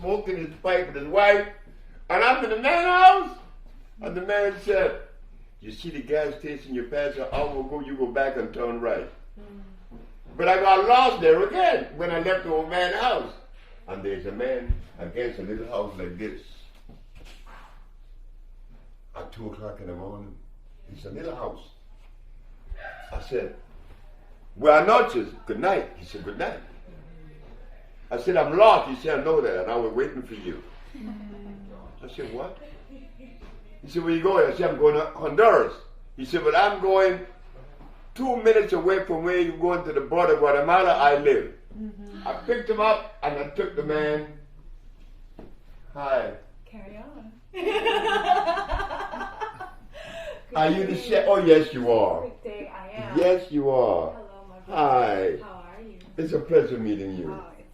smoking his pipe with his wife, and I'm in the man's house. And the man said, you see the gas station you passed an hour ago, you go back and turn right. But I got lost there again when I left the old man's house. And there's a man against a little house like this. At 2 o'clock in the morning, it's a little house. I said, buenas noches, good night. He said, good night. I said, I'm lost. He said, I know that, and I was waiting for you. I said, what? He said, where you going? I said, I'm going to Honduras. He said, but I'm going 2 minutes away from where you're going to the border of Guatemala I live. I picked him up and I took the man. Hi. Carry on. Are you the chef? Oh, yes, you are. Good day, I am. Yes, you are. Hello, my brother. Hi. How are you? It's a pleasure meeting you. Oh, it's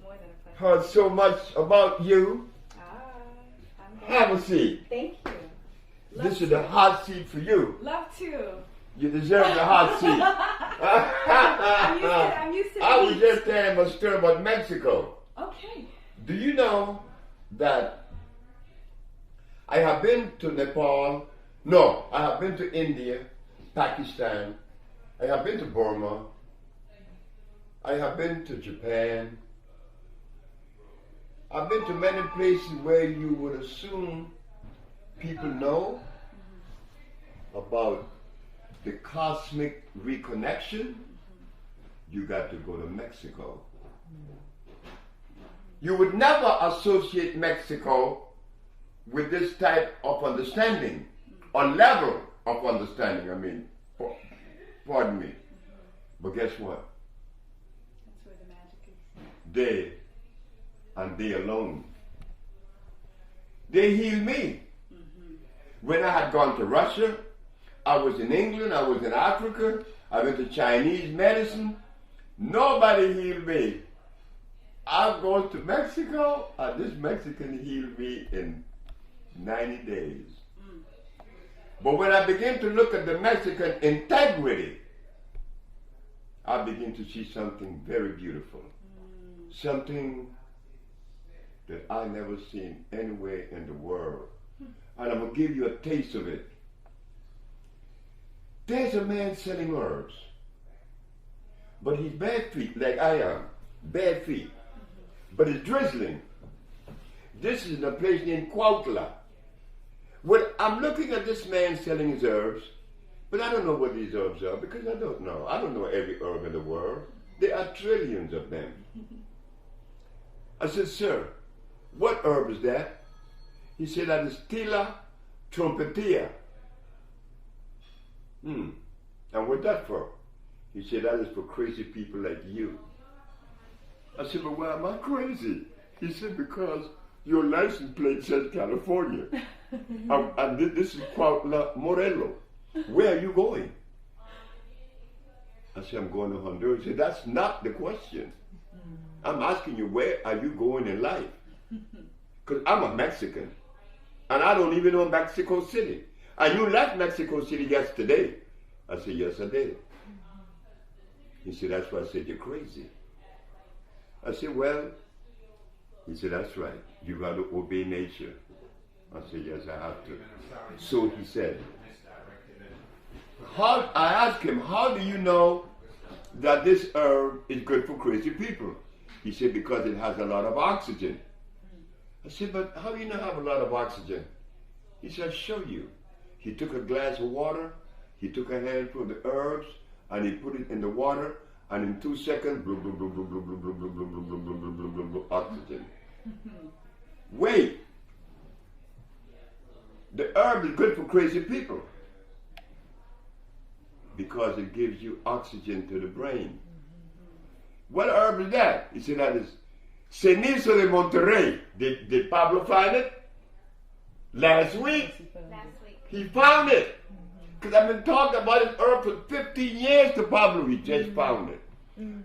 more than a pleasure. Heard so much about you. I'm good. Have a seat. Thank you. This is the hot seat for you. Love to. You deserve the hot seat. I'm used to I was just telling a story about Mexico. Okay. Do you know that I have been to Nepal? No, I have been to India, Pakistan. I have been to Burma. I have been to Japan. I've been to many places where you would assume people know about the cosmic reconnection. You got to go to Mexico. You would never associate Mexico with this type of understanding, or level of understanding, I mean, pardon me. But guess what? That's where the magic is. They, and they alone, they healed me. When I had gone to Russia, I was in England, I was in Africa, I went to Chinese medicine. Nobody healed me. I go to Mexico, and this Mexican healed me in 90 days. But when I begin to look at the Mexican integrity, I begin to see something very beautiful. Something that I never seen anywhere in the world. And I'm going to give you a taste of it. There's a man selling herbs. But he's bare feet, like I am. Bare feet. But it's drizzling. This is in a place named Cuautla. Well, I'm looking at this man selling his herbs, but I don't know what these herbs are because I don't know. I don't know every herb in the world. There are trillions of them. I said, sir, what herb is that? He said, that is Tila trompetia. And what's that for? He said, that is for crazy people like you. I said, but why am I crazy? He said, because your license plate says California. and this is Cuautla, Morelos. Where are you going? I said, I'm going to Honduras. He said, that's not the question. I'm asking you, where are you going in life? Because I'm a Mexican. And I don't even know Mexico City. And you left Mexico City yesterday. I said, yes, I did. He said, that's why I said, you're crazy. I said, well, he said, that's right. You got to obey nature. I said, yes, I have to. So he said, I asked him, how do you know that this herb is good for crazy people? He said, because it has a lot of oxygen. I said, but how do you not have a lot of oxygen? He said, I'll show you. He took a glass of water, he took a handful of the herbs, and he put it in the water, and in 2 seconds, blub, blub, blub, blub, blub, blub, blub, blub, blub, blub, blub, blub, blub, blub, blub, oxygen. Wait. The herb is good for crazy people because it gives you oxygen to the brain. What herb is that? He said, that is Cenizo de Monterrey. Did Pablo find it? Last week? He found it. Because I've been talking about this herb for 15 years to Pablo. He just found it.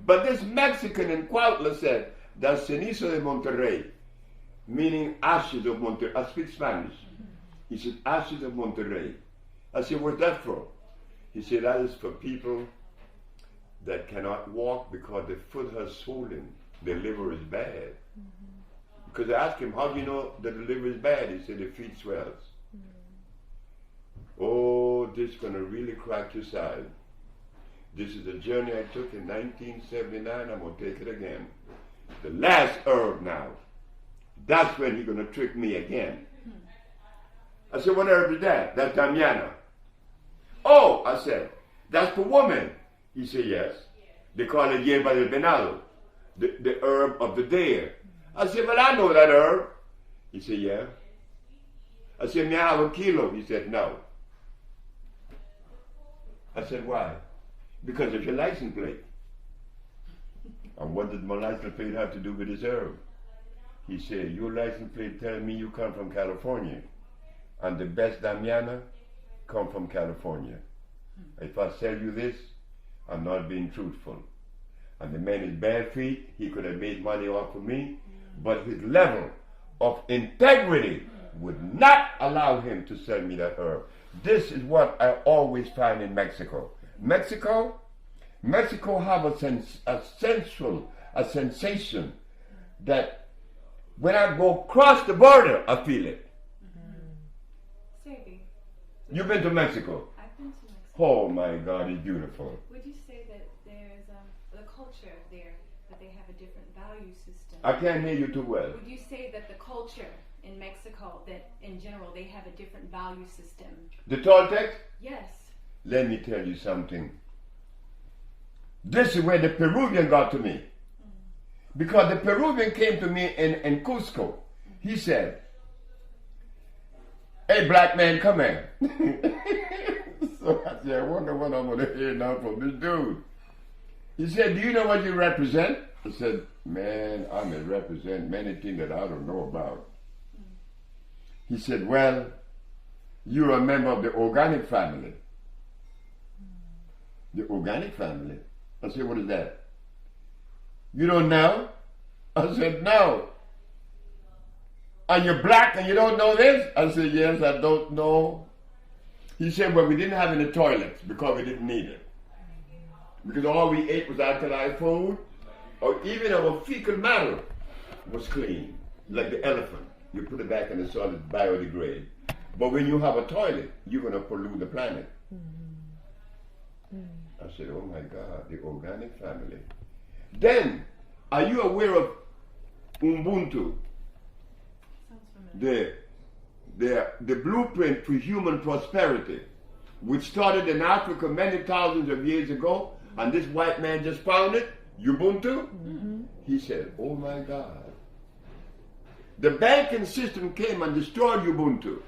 But this Mexican in Cuautla said, that's Cenizo de Monterrey, meaning ashes of Monterrey. I speak Spanish. He said, ashes of Monterrey. I said, what's that for? He said, that is for people that cannot walk because their foot has swollen. Their liver is bad. Because I asked him, how do you know that the liver is bad? He said, the feet swells. Oh, this is going to really crack your side. This is a journey I took in 1979. I'm going to take it again. The last herb now. That's when he's going to trick me again. I said, what herb is that? That's damiana. Oh, I said, that's for women. He said, yes. They call it hierba del venado, the herb of the deer. I said, well, I know that herb. He said, yeah. I said, may I have a kilo? He said, no. I said, why? Because of your license plate. And what did my license plate have to do with this herb? He said, your license plate tells me you come from California. And the best damiana come from California. If I sell you this, I'm not being truthful. And the man is bare feet, he could have made money off of me, but his level of integrity would not allow him to sell me that herb. This is what I always find in Mexico. Mexico have a sensation that when I go across the border, I feel it. Sebi. You've been to Mexico? I've been to Mexico. Oh my God, it's beautiful. Would you say that there's the culture there, that they have a different value system? I can't hear you too well. Would you say that the culture in Mexico, that in general they have a different value system? The Toltecs? Yes. Let me tell you something. This is where the Peruvian got to me. Because the Peruvian came to me in Cusco. He said, hey, black man, come here. So I said, I wonder what I'm going to hear now from this dude. He said, do you know what you represent? I said, man, I may represent many things that I don't know about. He said, well, you're a member of the organic family. The organic family? I said, what is that? You don't know? I said, no. And you're black and you don't know this? I said, yes, I don't know. He said, well, we didn't have any toilets because we didn't need it. Because all we ate was alkali food, or even our fecal matter was clean, like the elephant. You put it back in the soil, it's biodegrade. But when you have a toilet, you're going to pollute the planet. I said, oh my God, the organic family. Then, are you aware of Ubuntu? Sounds familiar. The blueprint for human prosperity, which started in Africa many thousands of years ago, and this white man just found it, Ubuntu. He said, oh my God. The banking system came and destroyed Ubuntu.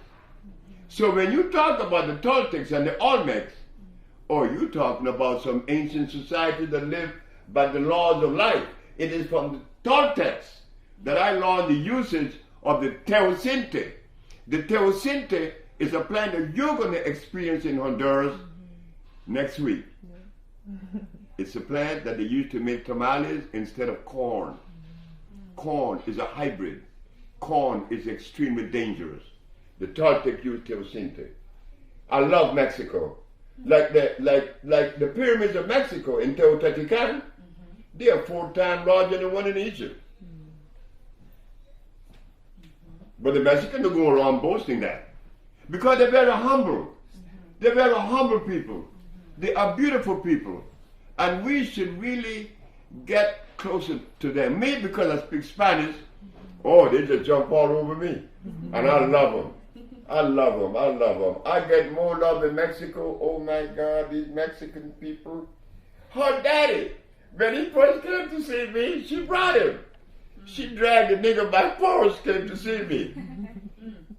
So when you talk about the Toltecs and the Olmecs, or you talking about some ancient society that lived by the laws of life, it is from the Toltecs that I learned the usage of the teosinte. The teosinte is a plant that you're going to experience in Honduras next week. It's a plant that they use to make tamales instead of corn. Corn is a hybrid. Corn is extremely dangerous. The Toltec use teosinte. I love Mexico. Like the pyramids of Mexico in Teotihuacan, they are 4 times larger than one in Egypt. But the Mexicans don't go around boasting that. Because they're very humble. They're very humble people. They are beautiful people. And we should really get closer to them. Me, because I speak Spanish, oh, they just jump all over me. And I love them. I love them. I love them. I get more love in Mexico. Oh my God, these Mexican people. Her daddy, when he first came to see me, she brought him. She dragged the nigga by force, came to see me.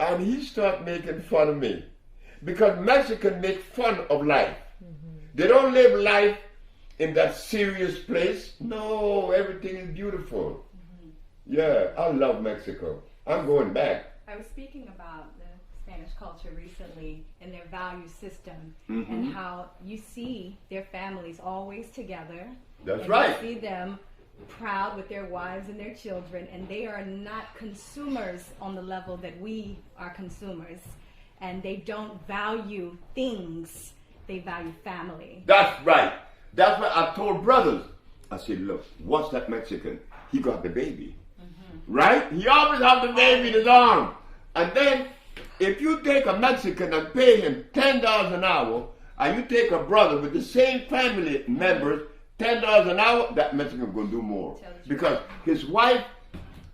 And he started making fun of me. Because Mexicans make fun of life. They don't live life in that serious place. No, everything is beautiful. Yeah, I love Mexico. I'm going back. I was speaking about the Spanish culture recently and their value system and how you see their families always together. That's right. You see them proud with their wives and their children, and they are not consumers on the level that we are consumers. And they don't value things, they value family. That's right. That's what I told brothers. I said, look, what's that Mexican? He got the baby. Right? He always have the baby in his arm. And then, if you take a Mexican and pay him $10 an hour, and you take a brother with the same family members, $10 an hour, that Mexican going to do more. Because his wife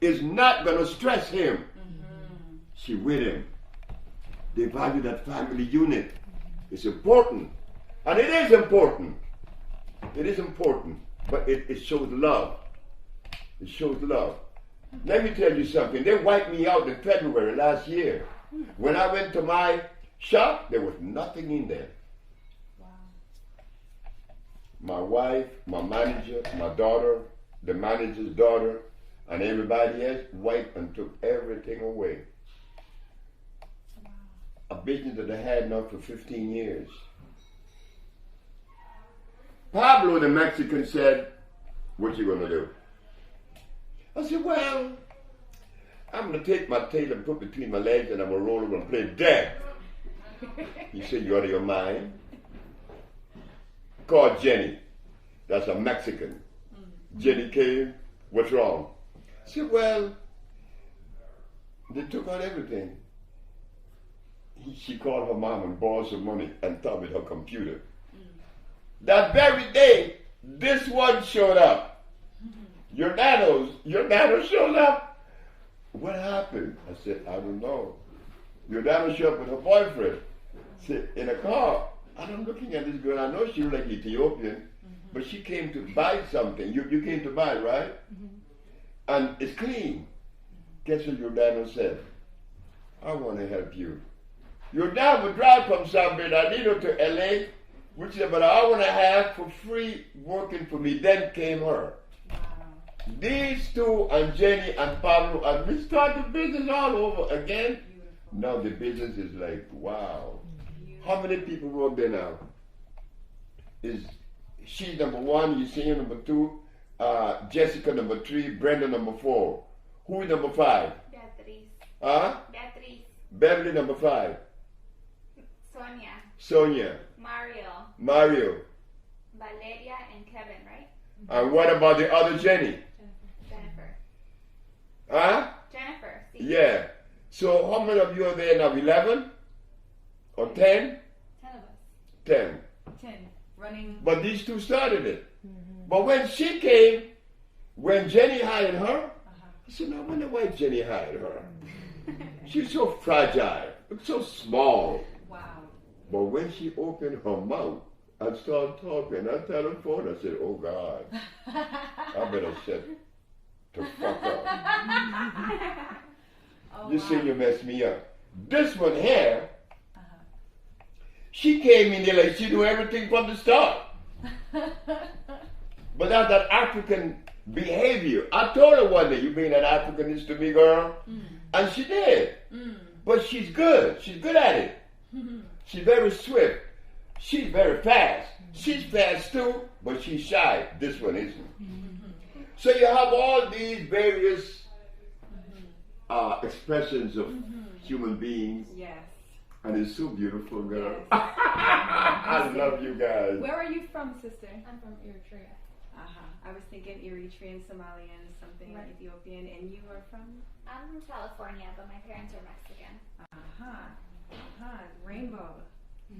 is not going to stress him. She with him. They value that family unit. It's important. And it is important. It is important. But it shows love. It shows love. Let me tell you something. They wiped me out in February last year. When I went to my shop, there was nothing in there. Wow. My wife, my manager, my daughter, the manager's daughter, and everybody else wiped and took everything away. Wow. A business that I had now for 15 years. Pablo, the Mexican, said, "What you gonna do?" I said, "Well, I'm gonna take my tail and put between my legs and I'm gonna roll over and play dead." He said, "You out of your mind?" Called Jenny. That's a Mexican. Jenny came. "What's wrong?" I said, "Well, they took out everything." She called her mom and borrowed some money and told me her computer. That very day, this one showed up. Your nano showed up. "What happened?" I said, "I don't know." Your nano showed up with her boyfriend. Said, in a car. And I'm looking at this girl. I know she was like Ethiopian, but she came to buy something. You came to buy, right? And it's clean. Guess what your nano said? "I want to help you." Your dad would drive from San Bernardino to LA, which is about an hour and a half for free working for me. Then came her. Wow. These two and Jenny and Pablo, and we started business all over again. Beautiful. Now the business is like, wow. Beautiful. How many people work there now? She's number one, you see her number two, Jessica number three, Brenda number four. Who is number five? Beatriz. Beatriz. Beverly number five. Sonia. Mario. Valeria and Kevin, right? And what about the other Jenny? Jennifer. Jennifer. See? Yeah. So how many of you are there now? 11? Or 10? 10 of us. 10. 10. Running. But these two started it. But when she came, when Jenny hired her, I said, "I wonder why Jenny hired her." She's so fragile, so small. But when she opened her mouth and started talking, I tell her phone, I said, "Oh God, I better shut the fuck up." You see, you messed me up. This one here, she came in there like she knew everything from the start. But that's that African behavior. I told her one day, "You being an Africanist to me, girl?" And she did. But she's good. She's good at it. She's very swift. She's very fast. She's fast too, but she's shy. This one isn't. So you have all these various expressions of human beings. Yes. And it's so beautiful, girl. Yes. I love you guys. Where are you from, sister? I'm from Eritrea. I was thinking Eritrean, Somalian, something, right. Ethiopian. And you are from? I'm from California, but my parents are Mexican. Rainbow.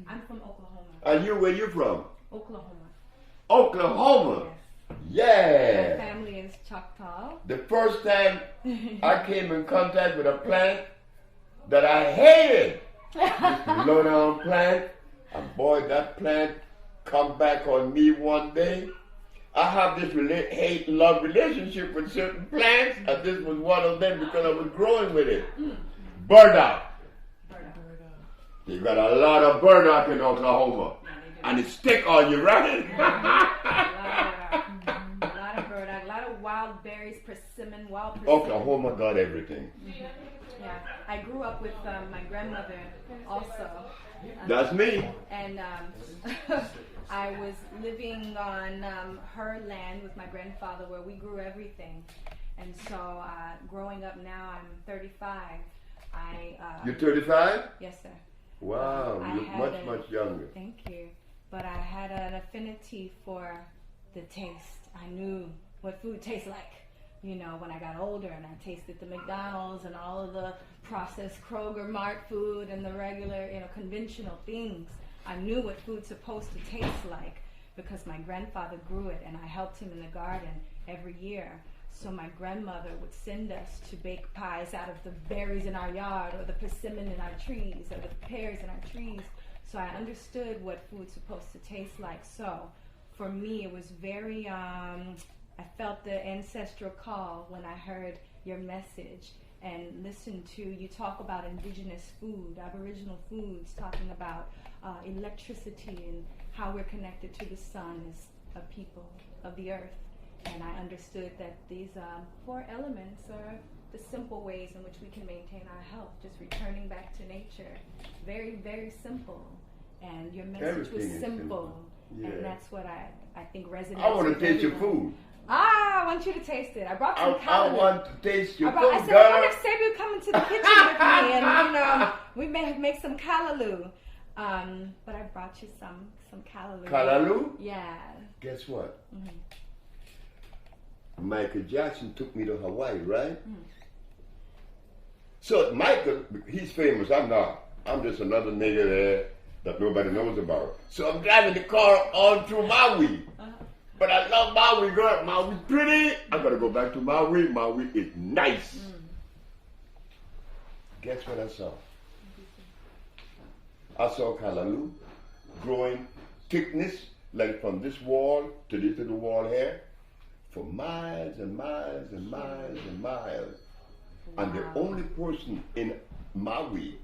I'm from Oklahoma. And you, where you from? Oklahoma. Oklahoma? Yes. Yeah. My family is Choctaw. The first time I came in contact with a plant that I hated, this low down plant, and boy, that plant come back on me one day. I have this hate-love relationship with certain plants, and this was one of them because I was growing with it. Burdock. You got a lot of burdock in Oklahoma, and it stick on you, right? A lot of burdock, a lot of wild berries, persimmon, wild persimmon. Oklahoma got everything. Yeah, I grew up with my grandmother also. That's me. And I was living on her land with my grandfather where we grew everything. And so growing up now, I'm 35. You're 35? Yes, sir. Wow, you look much younger. Thank you. But I had an affinity for the taste. I knew what food tastes like. you know, when I got older and I tasted the McDonald's and all of the processed Kroger Mart food and the regular, you know, conventional things, I knew what food's supposed to taste like because my grandfather grew it and I helped him in the garden every year. So my grandmother would send us to bake pies out of the berries in our yard or the persimmon in our trees or the pears in our trees. So I understood what food's supposed to taste like. So for me, it was very, I felt the ancestral call when I heard your message and listened to you talk about indigenous food, Aboriginal foods, talking about electricity and how we're connected to the sun as a people of the earth. And I understood that these 4 elements are the simple ways in which we can maintain our health, just returning back to nature. Very, very simple. And your message Everything was simple. Yeah. And that's what I think resonates. I want with to taste your everyone. food. I want you to taste it. I brought some I callaloo. want to taste your I food, said, I wonder girl. if Sebi would come into the kitchen with me and, you know, we may make some callaloo. But I brought you some callaloo. Callaloo? Yeah. Guess what? Mm-hmm. Michael Jackson took me to Hawaii, right? So Michael, he's famous. I'm not. I'm just another nigga there that nobody knows about. So I'm driving the car all through Maui. But I love Maui, girl. Maui's pretty. I gotta go back to Maui. Maui is nice. Guess what I saw? I saw callaloo growing thickness like from this wall to this little wall here for miles and miles and miles and miles. Wow. And the only person in Maui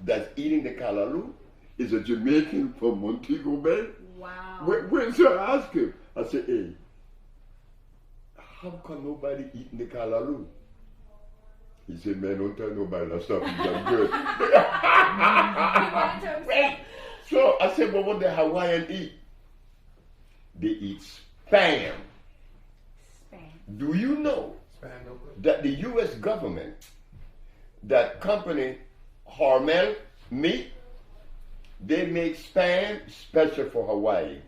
that's eating the callaloo is a Jamaican from Montego Bay. Wow. So I asked him, I said, hey, how come nobody eating the callaloo? He said, man, don't tell nobody that stuff is that good. Right. So I said, well, what the Hawaiian eat? They eat spam. Do you know that the U.S. government, that company, Hormel Meat, they make spam special for Hawaii.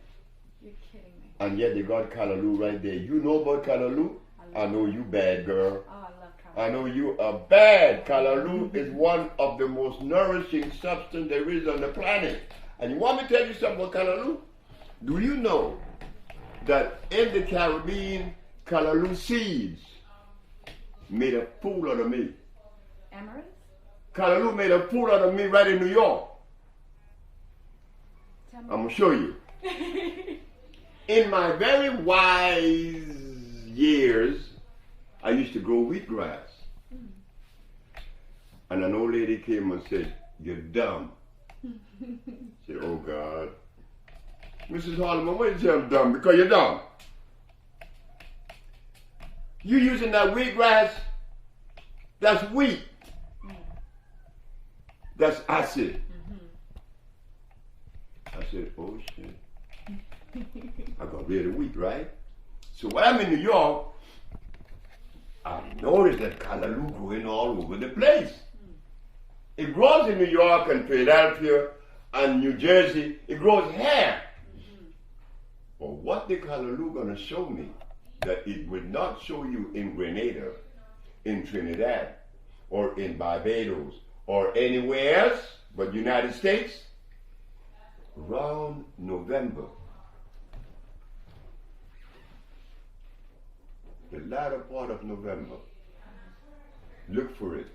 You're kidding me. And yet they got callaloo right there. You know about callaloo? I know you bad, girl. Oh, I love callaloo. I know you are bad. Callaloo is one of the most nourishing substance there is on the planet. And you want me to tell you something about callaloo? Do you know that in the Caribbean, callaloo seeds made a fool out of me? Amaranth? Callaloo made a fool out of me right in New York. I'm going to show you. In my very wise years, I used to grow wheatgrass. And an old lady came and said, you're dumb. I said, oh God. Mrs. Harleman, why did you say I'm dumb? Because you're dumb. You using that wheatgrass, that's wheat. That's acid. I said, oh shit. I got rid of wheat, right? So when I'm in New York, I noticed that callaloo growing all over the place. It grows in New York and Philadelphia and New Jersey. It grows here. But what the callaloo gonna show me that it would not show you in Grenada, in Trinidad, or in Barbados, or anywhere else but United States? Around November, the latter part of November, look for it.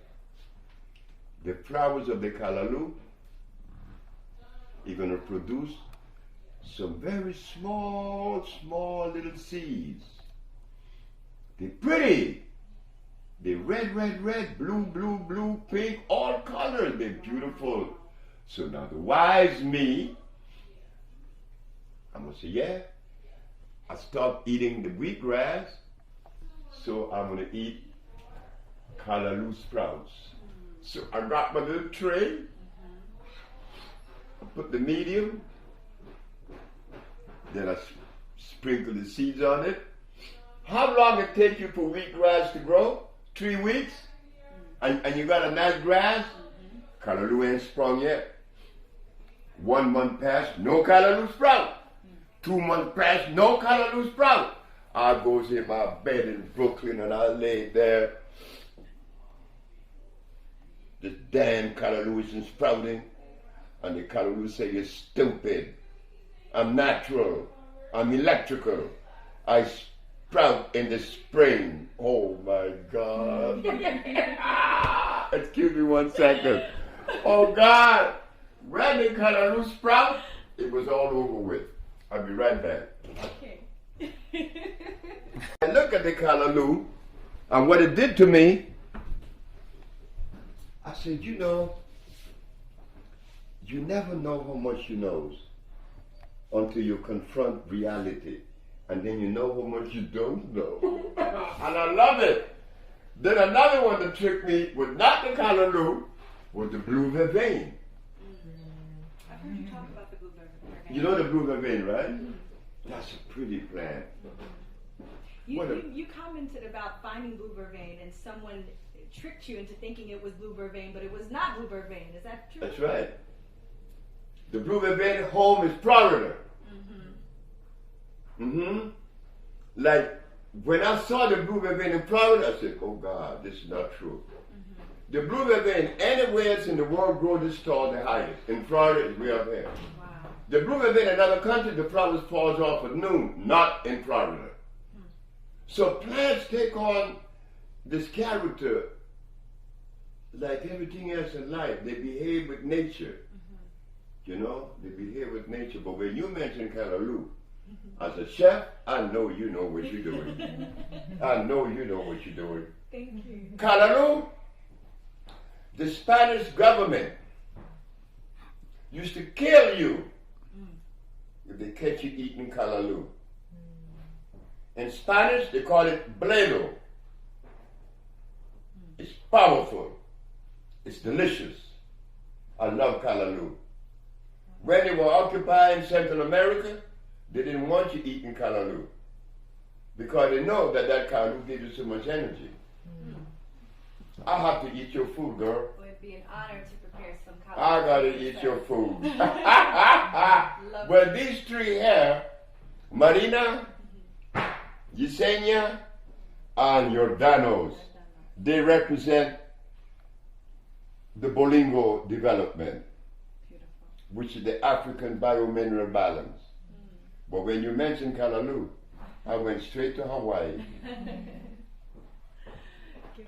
The flowers of the callaloo are going to produce some very small little seeds. They're pretty. They're red, blue, pink, all colors. They're beautiful. So now the wise me, I'm going to say, yeah, I stopped eating the wheatgrass, so I'm going to eat callaloo sprouts. So I got my little tray, I put the medium, then I sprinkle the seeds on it. How long it take you for wheatgrass to grow? 3 weeks? And you got a nice grass? Callaloo ain't sprung yet. 1 month passed, no callaloo sprout. 2 months passed, no callaloo sprout. I goes in my bed in Brooklyn and I lay there. This damn callaloo isn't sprouting. And the callaloo say, you're stupid. I'm natural. I'm electrical. I sprout in the spring. Oh my God. Excuse me 1 second. Oh God. When the callaloo sprout, it was all over with. I'll be right back. Okay. I look at the callaloo and what it did to me. I said, you know, you never know how much you know until you confront reality. And then you know how much you don't know. And I love it. Then another one that tricked me was not the callaloo, was the blue vervain. I've heard you talk about the blue vervain. You know the blue vervain, right? That's a pretty plant. You commented about finding blue vervain and someone tricked you into thinking it was blue vervain, but it was not blue vervain. Is that true? That's right. The blue vervain home is Florida. Like when I saw the blue vervain in Florida, I said, oh God, this is not true. The blue vervain, anywhere else in the world grow this tall, the highest. In Florida, it's way up there. Wow. The blue vervain in another country, the flowers falls off at noon, not in Florida. So plants take on this character like everything else in life. They behave with nature. You know, they behave with nature. But when you mention callaloo, as a chef, I know you know what you're doing. I know you know what you're doing. Thank you. Callaloo, the Spanish government used to kill you if they catch you eating callaloo. In Spanish, they call it bledo. It's powerful. It's delicious. I love callaloo. When they were occupying Central America, they didn't want you eating callaloo because they know that callaloo gives you so much energy. I have to eat your food, girl. Well, it'd be an honor to prepare some callaloo. I gotta eat your food. Well, these three here, Marina, Yesenia, and Jordanos, they represent the Bolingo development, which is the African biomineral balance. But when you mentioned callaloo, I went straight to Hawaii.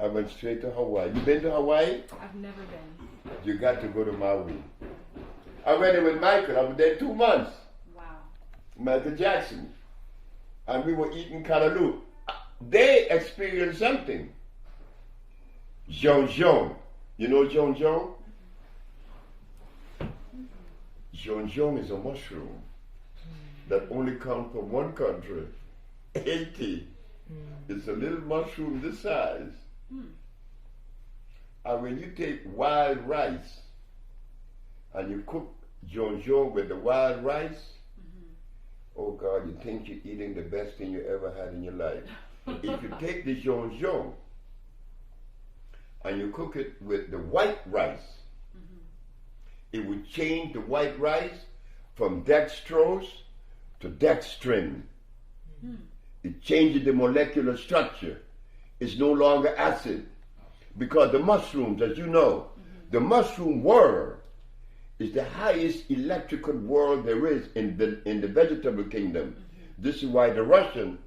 I went straight to Hawaii. You been to Hawaii? I've never been. You got to go to Maui. I went there with Michael. I was there 2 months. Wow. Michael Jackson. And we were eating callaloo. They experienced something. Jonjon. You know jonjon? Jonjon is a mushroom that only comes from one country, Haiti. It's a little mushroom this size. And when you take wild rice and you cook jonjon with the wild rice, oh God, you think you're eating the best thing you ever had in your life. If you take the jonjon and you cook it with the white rice, it would change the white rice from dextrose to dextrin. It changes the molecular structure. It's no longer acid. Because the mushrooms, as you know, the mushroom world is the highest electrical world there is in the vegetable kingdom. This is why the Russians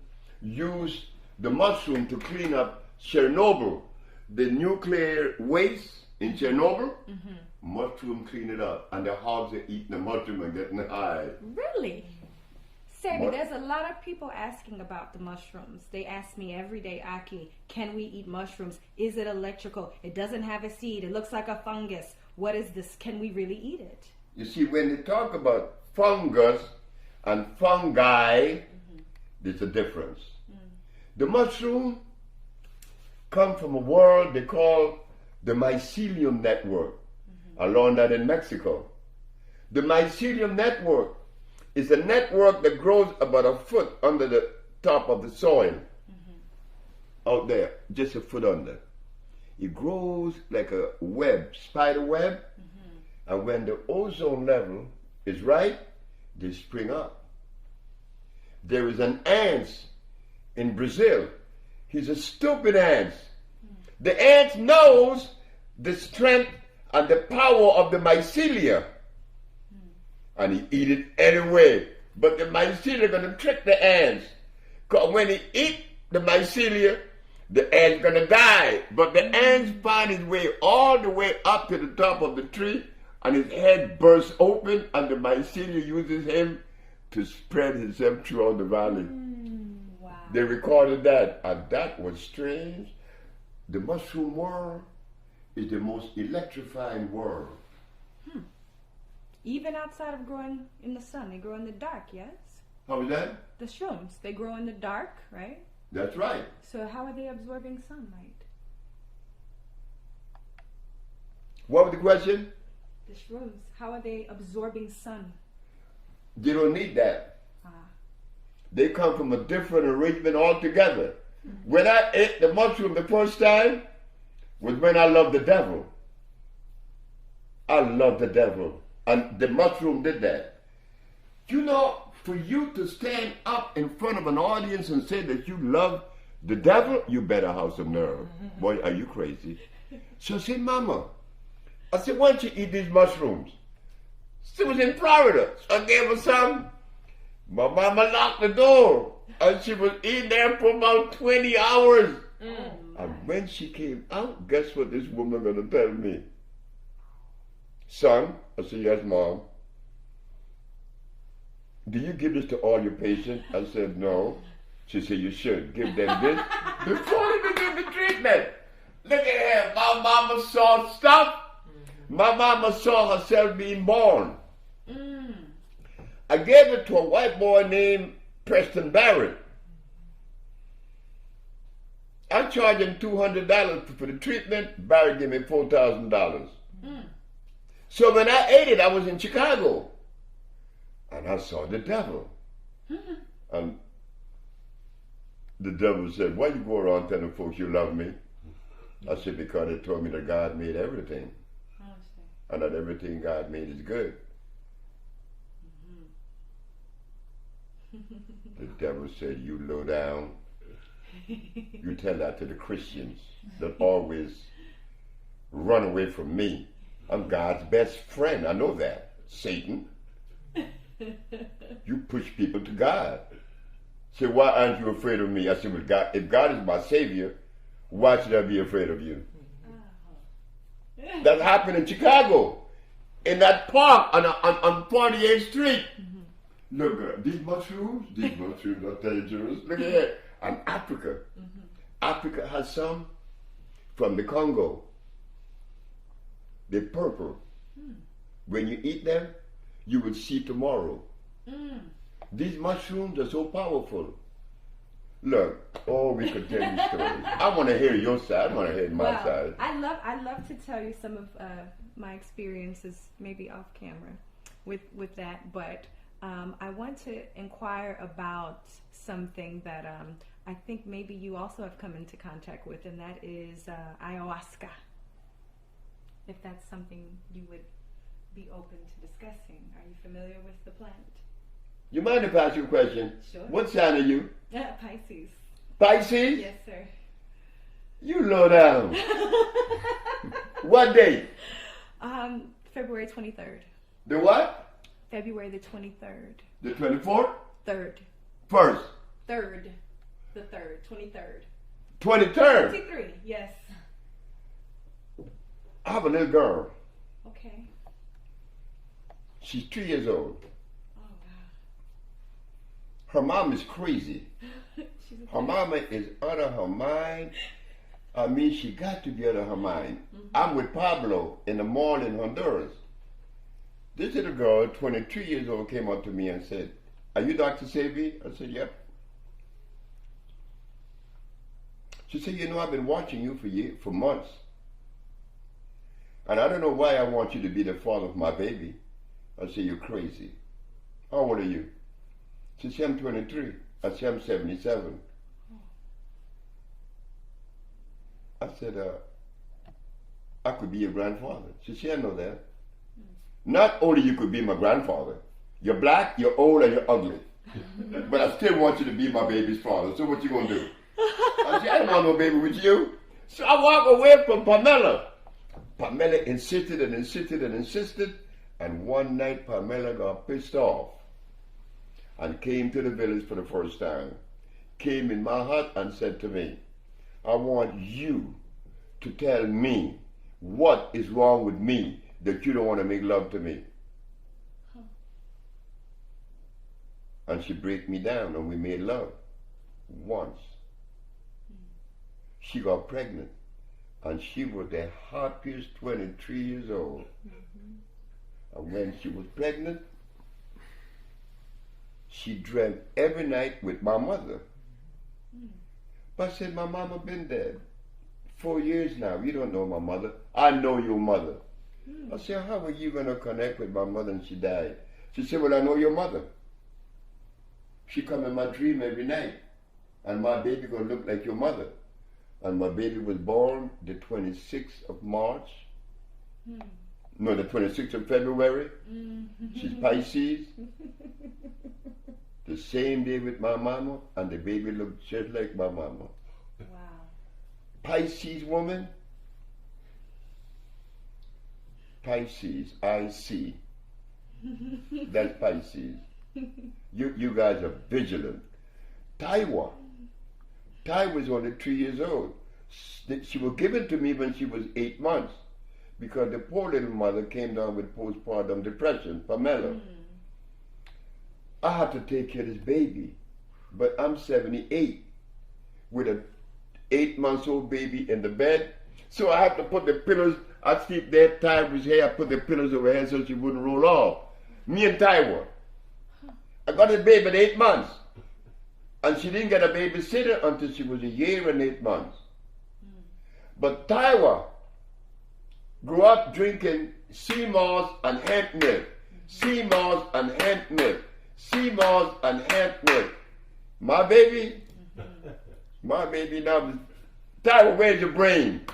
used the mushroom to clean up Chernobyl. The nuclear waste in Chernobyl, mushroom clean it up. And the hogs are eating the mushroom and getting high. Really? Sebi, there's a lot of people asking about the mushrooms. They ask me every day, Ahki, can we eat mushrooms? Is it electrical? It doesn't have a seed. It looks like a fungus. What is this? Can we really eat it? You see, when they talk about fungus and fungi, there's a difference. The mushroom come from a world they call the mycelium network. I learned that in Mexico. The mycelium network is a network that grows about a foot under the top of the soil. Out there, just a foot under. It grows like a web, spider web, and when the ozone level is right, they spring up. There is an ant in Brazil. He's a stupid ant. The ant knows the strength and the power of the mycelia. And he eat it anyway. But the mycelia are going to trick the ants. Because when he eat the mycelia, the ant's going to die. But the ants find his way all the way up to the top of the tree, and his head bursts open, and the mycelia uses him to spread himself throughout the valley. Wow. They recorded that, and that was strange. The mushroom world is the most electrifying world. Even outside of growing in the sun, they grow in the dark, yes? How is that? The shrooms, they grow in the dark, right? That's right. So how are they absorbing sunlight? What was the question? The shrooms, how are they absorbing sun? They don't need that. They come from a different arrangement altogether. When I ate the mushroom the first time was when I loved the devil. I loved the devil. And the mushroom did that. You know, for you to stand up in front of an audience and say that you love the devil, you better have some nerve. Boy, are you crazy? So I said, Mama, I said, why don't you eat these mushrooms? She was in Florida. So I gave her some. My mama locked the door. And she was in there for about 20 hours. And when she came out, guess what this woman gonna tell me? Son, I said, yes, Mom. Do you give this to all your patients? I said, no. She said, you should give them this before you begin the treatment. Look at her. My mama saw stuff. My mama saw herself being born. I gave it to a white boy named Preston Barrett. I charged him $200 for the treatment. Barrett gave me $4,000. So when I ate it, I was in Chicago. And I saw the devil. And the devil said, why you go around telling folks you love me? I said, because they told me that God made everything. And that everything God made is good. The devil said, you low down. You tell that to the Christians that always run away from me. I'm God's best friend. I know that. Satan. You push people to God. Say, why aren't you afraid of me? I said, well, God, if God is my Savior, why should I be afraid of you? That happened in Chicago, in that park on 48th Street. Look, these mushrooms are dangerous. Look at that. And Africa. Africa has some from the Congo. They're purple. When you eat them, you will see tomorrow. These mushrooms are so powerful. Look, we could tell you stories. I want to hear your side. I want to hear my side. I'd love to tell you some of my experiences, maybe off camera, with that. But I want to inquire about something that I think maybe you also have come into contact with, and that is ayahuasca. If that's something you would be open to discussing. Are you familiar with the plant? You mind if I ask you a question? Sure. What sign are you? Pisces. Pisces? Yes, sir. You low down. What date? February 23rd. The what? February the 23rd. The 24th? Third. First? Third. The 3rd. 23rd. 23rd? 23, yes. I have a little girl. Okay. She's 3 years old. Oh, wow. Her mom is crazy. Her Okay. mama is out of her mind. I mean, she got to be out of her mind. I'm with Pablo in the mall in Honduras. This little girl, 23 years old, came up to me and said, "Are you Dr. Sebi?" I said, "Yep." She said, "You know, I've been watching you for months. And I don't know why I want you to be the father of my baby." I said, "You're crazy. How old are you?" She said, "I'm 23. I said, "I'm 77. I said, "I could be your grandfather." She said, "I know that. Not only you could be my grandfather, you're black, you're old, and you're ugly." But I still want you to be my baby's father. So what you gonna do? I said, I don't want no baby with you. So I walk away from Pamela. Pamela insisted and insisted and insisted. And one night Pamela got pissed off and came to the village for the first time. Came in my hut and said to me, I want you to tell me what is wrong with me that you don't want to make love to me. And she broke me down and we made love once. She got pregnant and she was the happiest 23 years old. And when she was pregnant, she dreamt every night with my mother. But I said, my mama been dead 4 years now. You don't know my mother. I know your mother. I said, how are you going to connect with my mother and she died? She said, well, I know your mother. She come in my dream every night. And my baby going to look like your mother. And my baby was born the 26th of March. No, the 26th of February. She's Pisces. The same day with my mama, and the baby looked just like my mama. Wow. Pisces woman. Pisces, I see. That's Pisces. You guys are vigilant. Taiwa. Ty was only 3 years old. She was given to me when she was 8 months because the poor little mother came down with postpartum depression, Pamela. I had to take care of this baby, but I'm 78 with a 8-month-old baby in the bed, so I had to put the pillows. I sleep there. Ty was here. I put the pillows over her so she wouldn't roll off. Me and Taiwa. I got this baby at 8 months. And she didn't get a babysitter until she was 1 year and 8 months. But Taiwa grew up drinking sea moss and hemp milk. Sea moss and hemp milk. Sea moss and hemp milk. My baby now, Taiwa, where's your brain?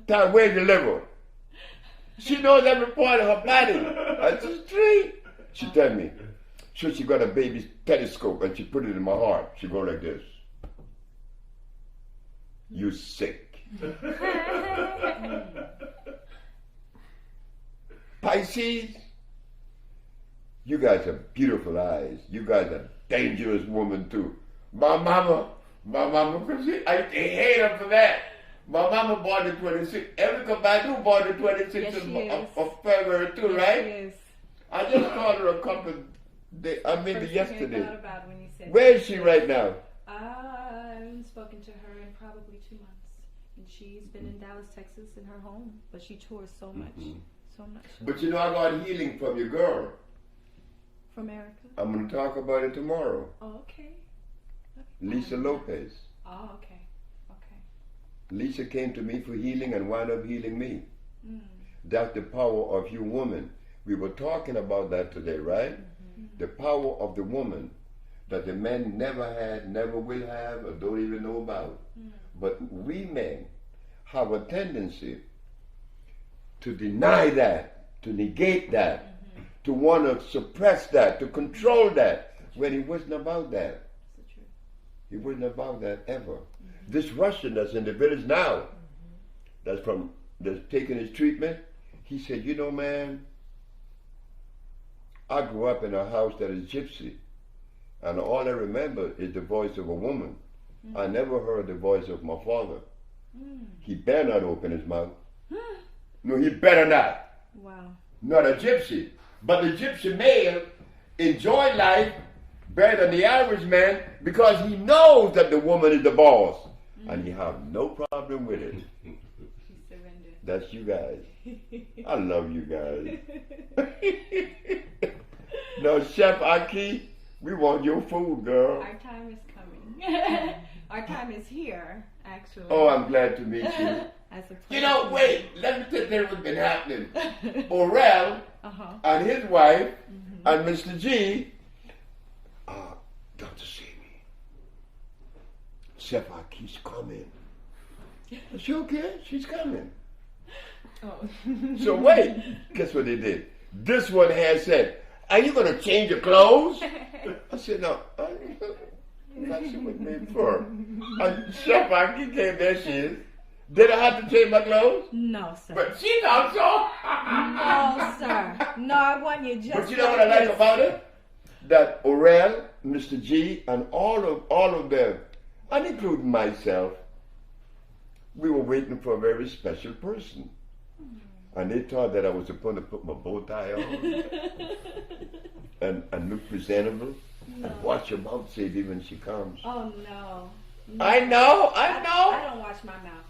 Taiwa, where's your liver? She knows every part of her body. I just dream. She tell me. So she got a baby's telescope and she put it in my heart. She go like this. You sick. Pisces, you guys have beautiful eyes. You guys are dangerous women too. My mama, I hate her for that. My mama born the 26th. Erica Badu born the 26th of February too, right? Yes. I just called her a couple days, maybe yesterday. I thought about when you said Where is she right now? I haven't spoken to her in probably 2 months. And she's been in Dallas, Texas in her home. But she tours so much. So much. But you know, I got healing from your girl. From America? I'm going to talk about it tomorrow. Oh, okay. Lisa Lopez. Oh, okay. Okay. Lisa came to me for healing and wound up healing me. That's the power of you women. We were talking about that today, right? The power of the woman that the men never had, never will have, or don't even know about. But we men have a tendency to deny that, to negate that, to want to suppress that, to control that, when it wasn't about that. It wasn't about that ever. This Russian that's in the village now, that's taking his treatment, he said, you know, man, I grew up in a house that is gypsy, and all I remember is the voice of a woman. I never heard the voice of my father. He better not open his mouth. No, he better not. Wow. Not a gypsy. But the gypsy male enjoy life better than the average man because he knows that the woman is the boss. And he have no problem with it. He surrendered. That's you guys. I love you guys. Now, Chef Ahki, we want your food, girl. Our time is coming. Our time is here, actually. Oh, I'm glad to meet you. As a You know, wait, let me tell you what's been happening. Orel and his wife and Mr. G, Dr. Sebi, Chef Ahki's coming. Is she okay? She's coming. Oh. So wait, guess what they did? This one has said, are you going to change your clothes? I said, no, that's what we made for. And Chef Ahki came there, she is. Did I have to change my clothes? No, sir. But she thought so. No, sir. No, I want you just. But you know what I like about it? That Orel, Mr. G, and all of them, and including myself, we were waiting for a very special person. And they thought that I was supposed to put my bow tie on and look presentable and watch her mouth, Sebi, when she comes. Oh, no. I know. I don't watch my mouth.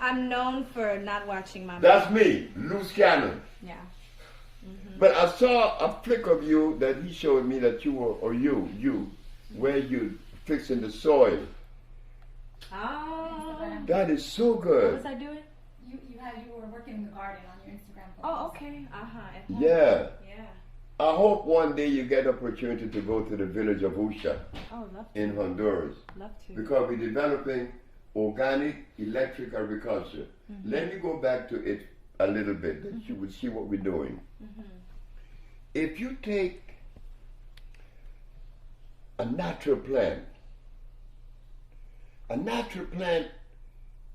I'm known for not watching my mouth. That's me, loose cannon. Yeah. But I saw a flick of you that he showed me that you were, or you, where you fixing the soil. Oh. That is so What good. was I doing? You were working in the garden on your Instagram post. Oh, okay. Yeah. Yeah. I hope one day you get opportunity to go to the village of Usha Oh, love to. in Honduras. Love to. Because we're developing organic electric agriculture. Let me go back to it a little bit, that you would see what we're doing. If you take a natural plant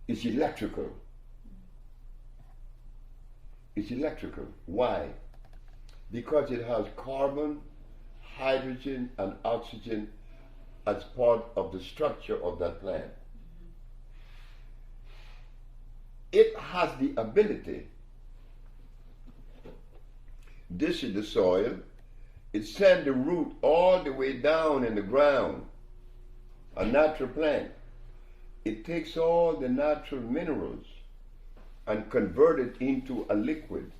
is electrical. It's electrical. Why? Because it has carbon, hydrogen, and oxygen as part of the structure of that plant. It has the ability. This is the soil. It sends the root all the way down in the ground. A natural plant. It takes all the natural minerals and convert it into a liquid.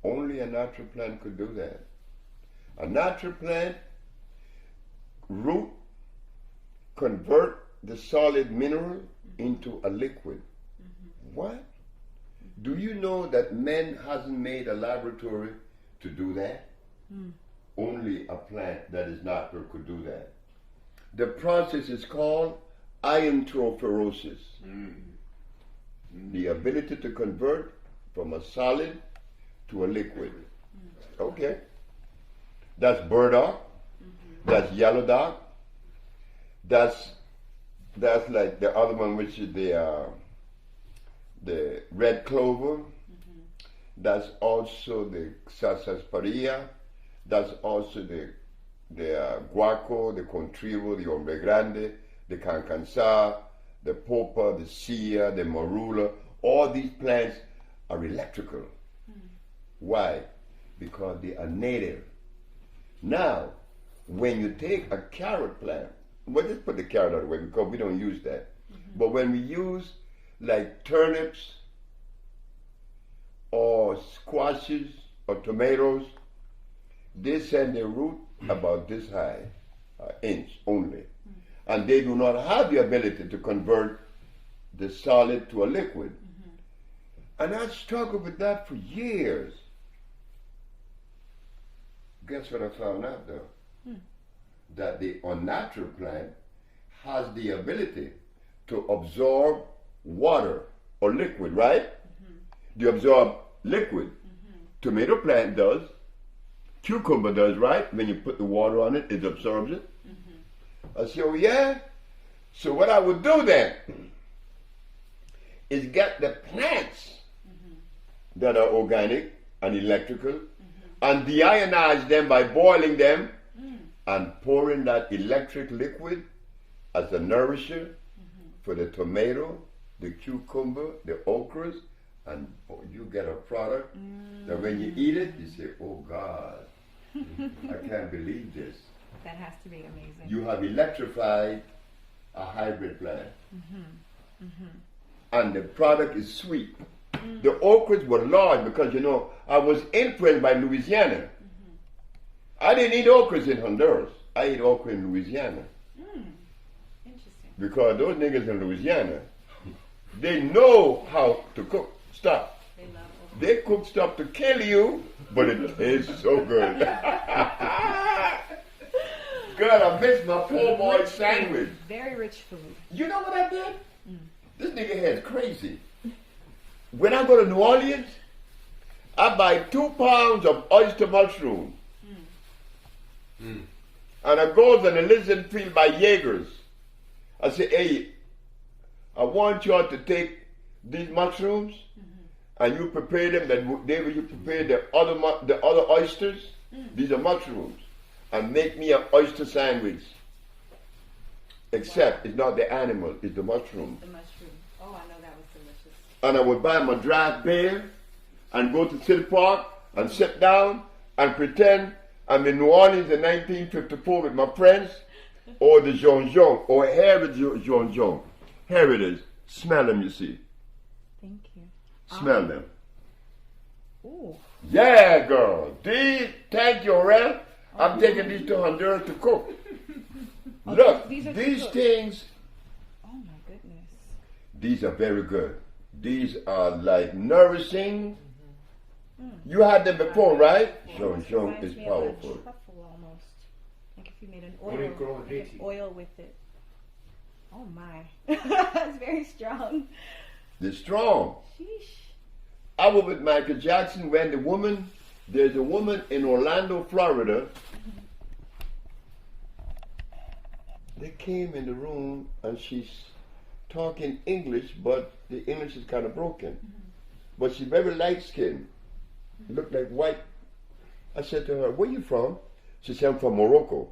Only a natural plant could do that. A natural plant root convert the solid mineral into a liquid. What? Do you know that man hasn't made a laboratory to do that? Only a plant that is natural could do that. The process is called iontrophoresis. The ability to convert from a solid to a liquid. Okay. That's burdock. That's yellow dock. That's like the other one, which is the red clover. That's also the sarsaparilla. That's also the guaco, the contrivo, the hombre grande, the cancansa, the popa, the sia, the marula. All these plants are electrical. Why? Because they are native. Now, when you take a carrot plant, well, just put the carrot out of the way because we don't use that. But when we use like turnips or squashes or tomatoes, they send their root about this high, inch only. And they do not have the ability to convert the solid to a liquid. And I struggled with that for years. Guess what I found out though? That the unnatural plant has the ability to absorb water or liquid, right? They absorb liquid. Tomato plant does. Cucumber does, right? When you put the water on it, it absorbs it. I said, oh yeah? So what I would do then is get the plants that are organic and electrical and deionize them by boiling them and pouring that electric liquid as a nourisher for the tomato, the cucumber, the okras, and you get a product that when you eat it, you say, oh God, I can't believe this. That has to be amazing. You have electrified a hybrid plant. And the product is sweet. The okras were large because, you know, I was influenced by Louisiana. I didn't eat okras in Honduras. I ate okra in Louisiana. Interesting. Because those niggas in Louisiana, they know how to cook stuff. They love okra. They cook stuff to kill you, but it tastes so good. God, I miss my poor boy sandwich. Very rich food. You know what I did? This nigga head's crazy. When I go to New Orleans, I buy 2 pounds of oyster mushroom. And I goes on a listen field by Jaegers. I say, hey, I want you all to take these mushrooms and you prepare them. That David, you prepare the other oysters. These are mushrooms, and make me an oyster sandwich. Except it's not the animal, it's the mushroom. The mushroom. Oh, I know that was delicious. And I would buy my draft beer and go to City Park and sit down and pretend I'm in New Orleans in 1954 with my friends, or the Jean Jean, or here is Jean Jean. Here it is. Smell them, you see. Thank you. Smell them. Ooh. Yeah, girl. Thank you, Aurel. I'm taking these to Honduras to cook. Look, these things. Oh my goodness. These are very good. These are like nourishing. You had them before, right? Jean Jean is powerful. Almost. Like if you made an oil with it. Oh my. It's very strong. They're strong. Sheesh. I was with Michael Jackson when there's a woman in Orlando, Florida. They came in the room and she's talking English, but the English is kind of broken. But she's very light skinned. Looked like white. I said to her, where you from? She said, I'm from Morocco.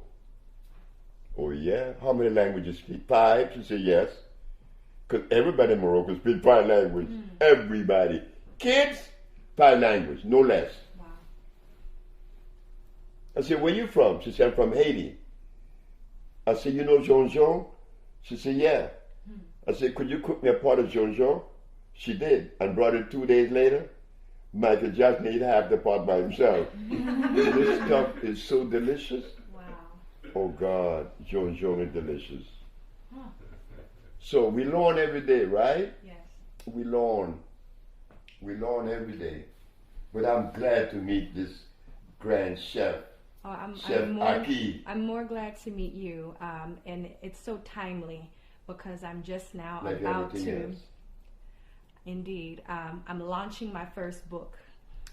Oh yeah? How many languages you speak? 5? She said, yes. Because everybody in Morocco speaks 5 languages. Everybody. Kids, 5 languages, no less. Wow. I said, where you from? She said, I'm from Haiti. I said, you know Jean Jean? She said, yeah. I said, could you cook me a pot of Jean Jean? She did, and brought it 2 days later. Michael Jackson ate half the pot by himself. This stuff is so delicious. Wow. Oh God, Jean Jean is delicious. So we learn every day, right? Yes. We learn. We learn every day. But I'm glad to meet this grand chef. Oh, Chef Ahki. I'm more glad to meet you, and it's so timely because I'm just now Like about everything to. else. Indeed, I'm launching my first book,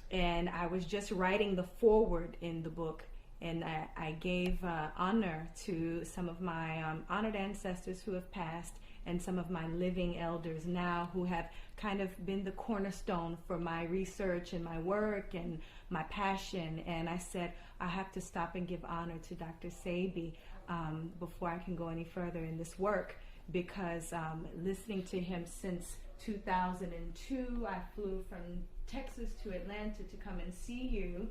and I was just writing the foreword in the book, and I gave honor to some of my honored ancestors who have passed, and some of my living elders now who have kind of been the cornerstone for my research and my work and my passion. And I said, I have to stop and give honor to Dr. Sebi before I can go any further in this work, because listening to him since 2002, I flew from Texas to Atlanta to come and see you.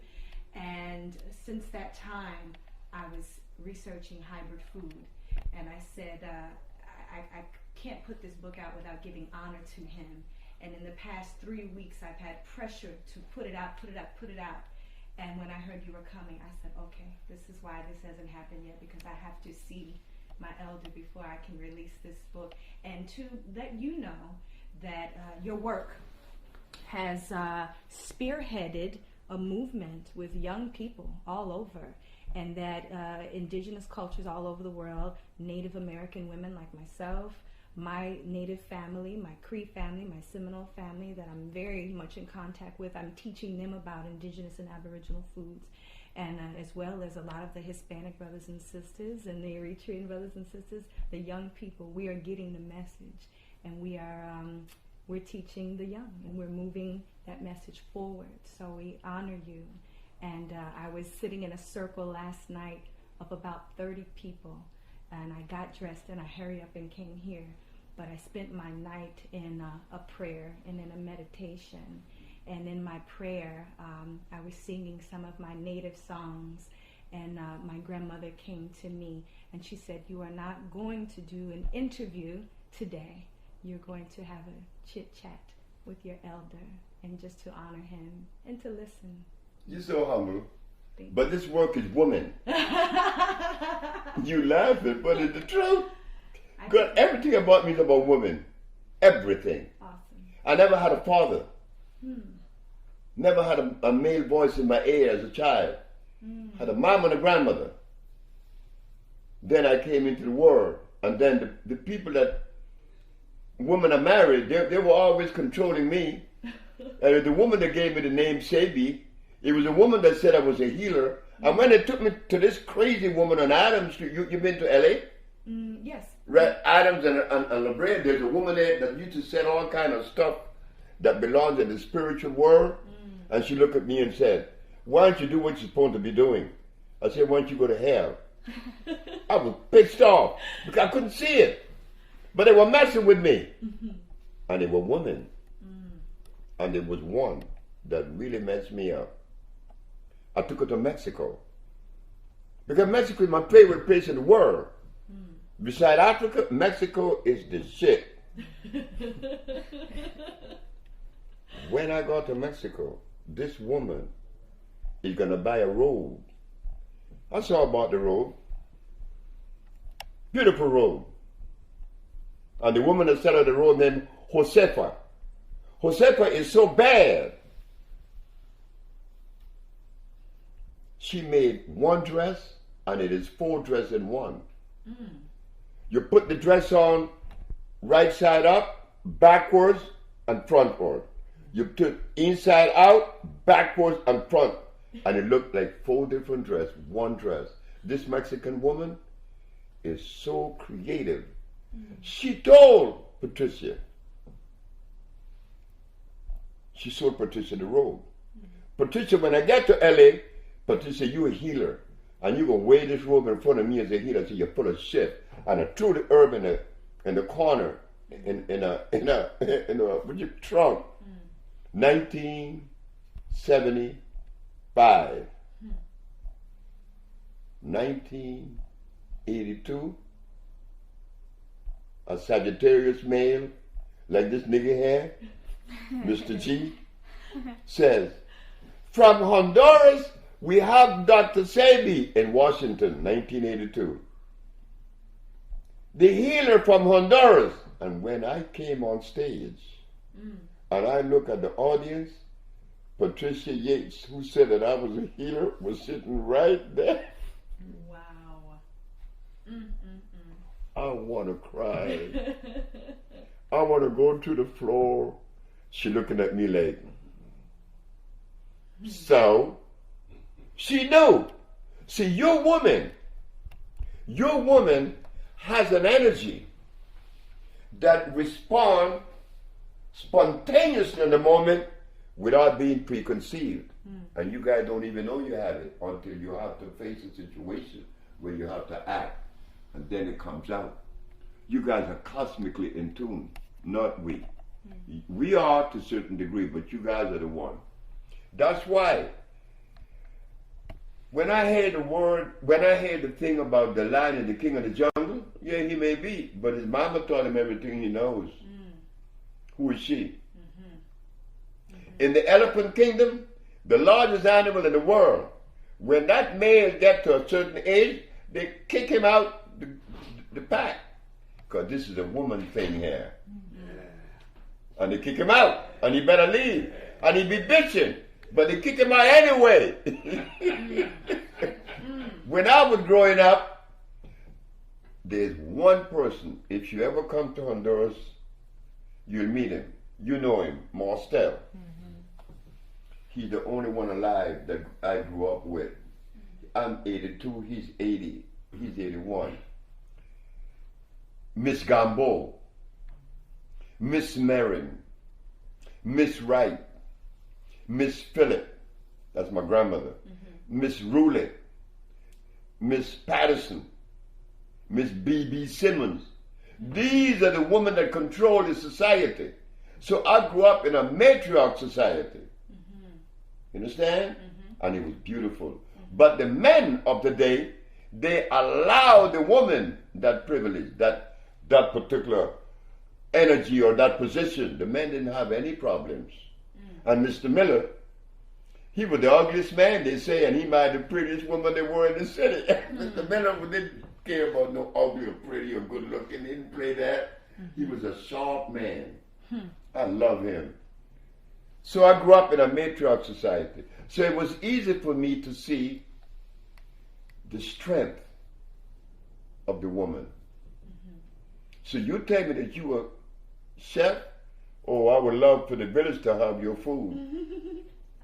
And since that time, I was researching hybrid food. And I said, I can't put this book out without giving honor to him. And in the past 3 weeks, I've had pressure to put it out. And when I heard you were coming, I said, okay, this is why this hasn't happened yet, because I have to see my elder before I can release this book. And to let you know that your work has spearheaded a movement with young people all over, and that indigenous cultures all over the world, Native American women like myself, my Native family, my Cree family, my Seminole family that I'm very much in contact with, I'm teaching them about indigenous and Aboriginal foods, and as well as a lot of the Hispanic brothers and sisters and the Eritrean brothers and sisters, the young people. We are getting the message, and we're teaching the young, and we're moving that message forward. So we honor you. And I was sitting in a circle last night of about 30 people, and I got dressed and I hurried up and came here. But I spent my night in a prayer and in a meditation. And in my prayer, I was singing some of my native songs, and my grandmother came to me and she said, you are not going to do an interview today. You're going to have a chit-chat with your elder, and just to honor him and to listen. You're so humble. But this work is woman. You laughing, but it's the truth. Because everything about me is about women. Everything. Awesome. I never had a father. Never had a male voice in my ear as a child. Had a mom and a grandmother. Then I came into the world. And then the people that women are married, they were always controlling me. And the woman that gave me the name Sebi, it was a woman that said I was a healer. And when they took me to this crazy woman on Adams Street, you been to L.A.? Yes. Right, Adams and La Brea, there's a woman there that used to sell all kind of stuff that belongs in the spiritual world. And she looked at me and said, why don't you do what you're supposed to be doing? I said, why don't you go to hell? I was pissed off because I couldn't see it. But they were messing with me. And they were women. And there was one that really messed me up. I took her to Mexico. Because Mexico is my favorite place in the world. Beside Africa, Mexico is the shit. When I got to Mexico, this woman is going to buy a robe. I saw about the robe. Beautiful robe. And the woman that selling the robe named Josefa. Josefa is so bad. She made one dress, and it is 4 dresses in one. You put the dress on right side up, backwards, and frontward. You took inside out, backwards, and front. And it looked like 4 different dresses, one dress. This Mexican woman is so creative. She told Patricia. She sold Patricia the robe. Patricia, when I get to L.A., Patricia, you a healer. And you're going to wear this robe in front of me as a healer. So you put a shit. And I threw the herb in the corner in a trunk. 1975. 1982. A Sagittarius male, like this nigga here, Mr. G, says, from Honduras, we have Dr. Sebi in Washington, 1982. The healer from Honduras. And when I came on stage, and I look at the audience, Patricia Yates, who said that I was a healer, was sitting right there. Wow. I want to cry. I want to go to the floor. She looking at me like, so she knew. See, your woman has an energy that responds spontaneously in the moment without being preconceived. And you guys don't even know you have it until you have to face a situation where you have to act. And then it comes out. You guys are cosmically in tune, not we. We are to a certain degree, but you guys are the one. That's why when I heard the thing about the lion and the king of the jungle, yeah, he may be, but his mama taught him everything he knows. Who is she? In the elephant kingdom, the largest animal in the world, when that male gets to a certain age, they kick him out the pack. Because this is a woman thing here. And they kick him out, and he better leave. And he be bitching, but they kick him out anyway. When I was growing up, there's one person, if you ever come to Honduras, you'll meet him. You know him, Marstel. He's the only one alive that I grew up with. I'm 82, he's 80, he's 81. Miss Gambo, Miss Marin, Miss Wright, Miss Phillip, that's my grandmother, Miss Roulette, Miss Patterson, Miss B.B. Simmons. These are the women that control the society. So I grew up in a matriarch society. You understand? And it was beautiful. But the men of the day, they allowed the woman that privilege, that particular energy or that position. The men didn't have any problems. And Mr. Miller, he was the ugliest man, they say, and he married the prettiest woman there were in the city. Mr. Miller didn't care about no ugly or pretty or good looking. He didn't play that. He was a sharp man. I love him. So I grew up in a matriarch society. So it was easy for me to see the strength of the woman. So you tell me that you were chef, or I would love for the village to have your food.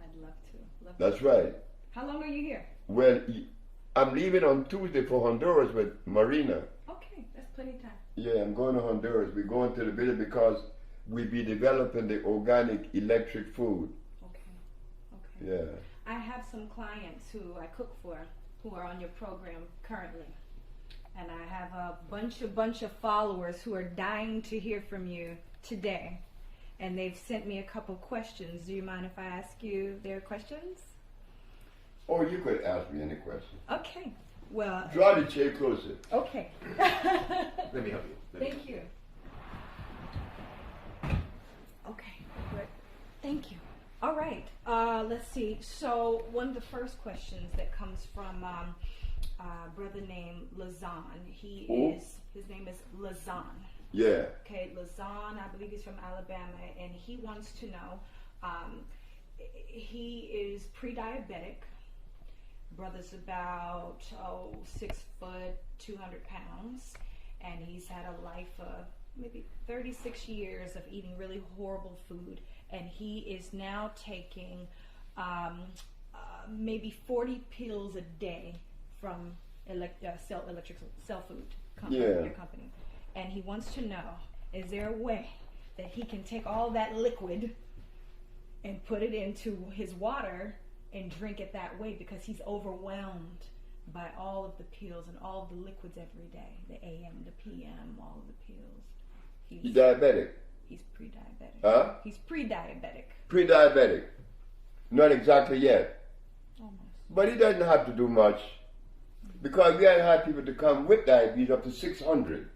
I'd love to. That's right. How long are you here? Well, I'm leaving on Tuesday for Honduras with Marina. Okay, that's plenty of time. Yeah, I'm going to Honduras. We're going to the village because we'll be developing the organic electric food. Okay. Yeah. I have some clients who I cook for who are on your program currently. And I have a bunch of followers who are dying to hear from you today. And they've sent me a couple questions. Do you mind if I ask you their questions? Oh, you could ask me any question. Okay. Well. Draw the chair closer. Okay. Let me help you. Thank you. Okay. Good. Thank you. All right. Let's see. So one of the first questions that comes from brother named Lazan. His name is Lazan. Yeah. Okay, Lazan, I believe he's from Alabama, and he wants to know, he is pre-diabetic. Brother's about 6 foot, 200 pounds, and he's had a life of maybe 36 years of eating really horrible food, and he is now taking maybe 40 pills a day from Cell Food company, your company. And he wants to know, is there a way that he can take all that liquid and put it into his water and drink it that way, because he's overwhelmed by all of the pills and all of the liquids every day, the AM, the PM, all of the pills. He's diabetic? He's pre-diabetic. Huh? He's pre-diabetic. Pre-diabetic. Not exactly yet. Almost. But he doesn't have to do much, because we have had people to come with diabetes up to 600.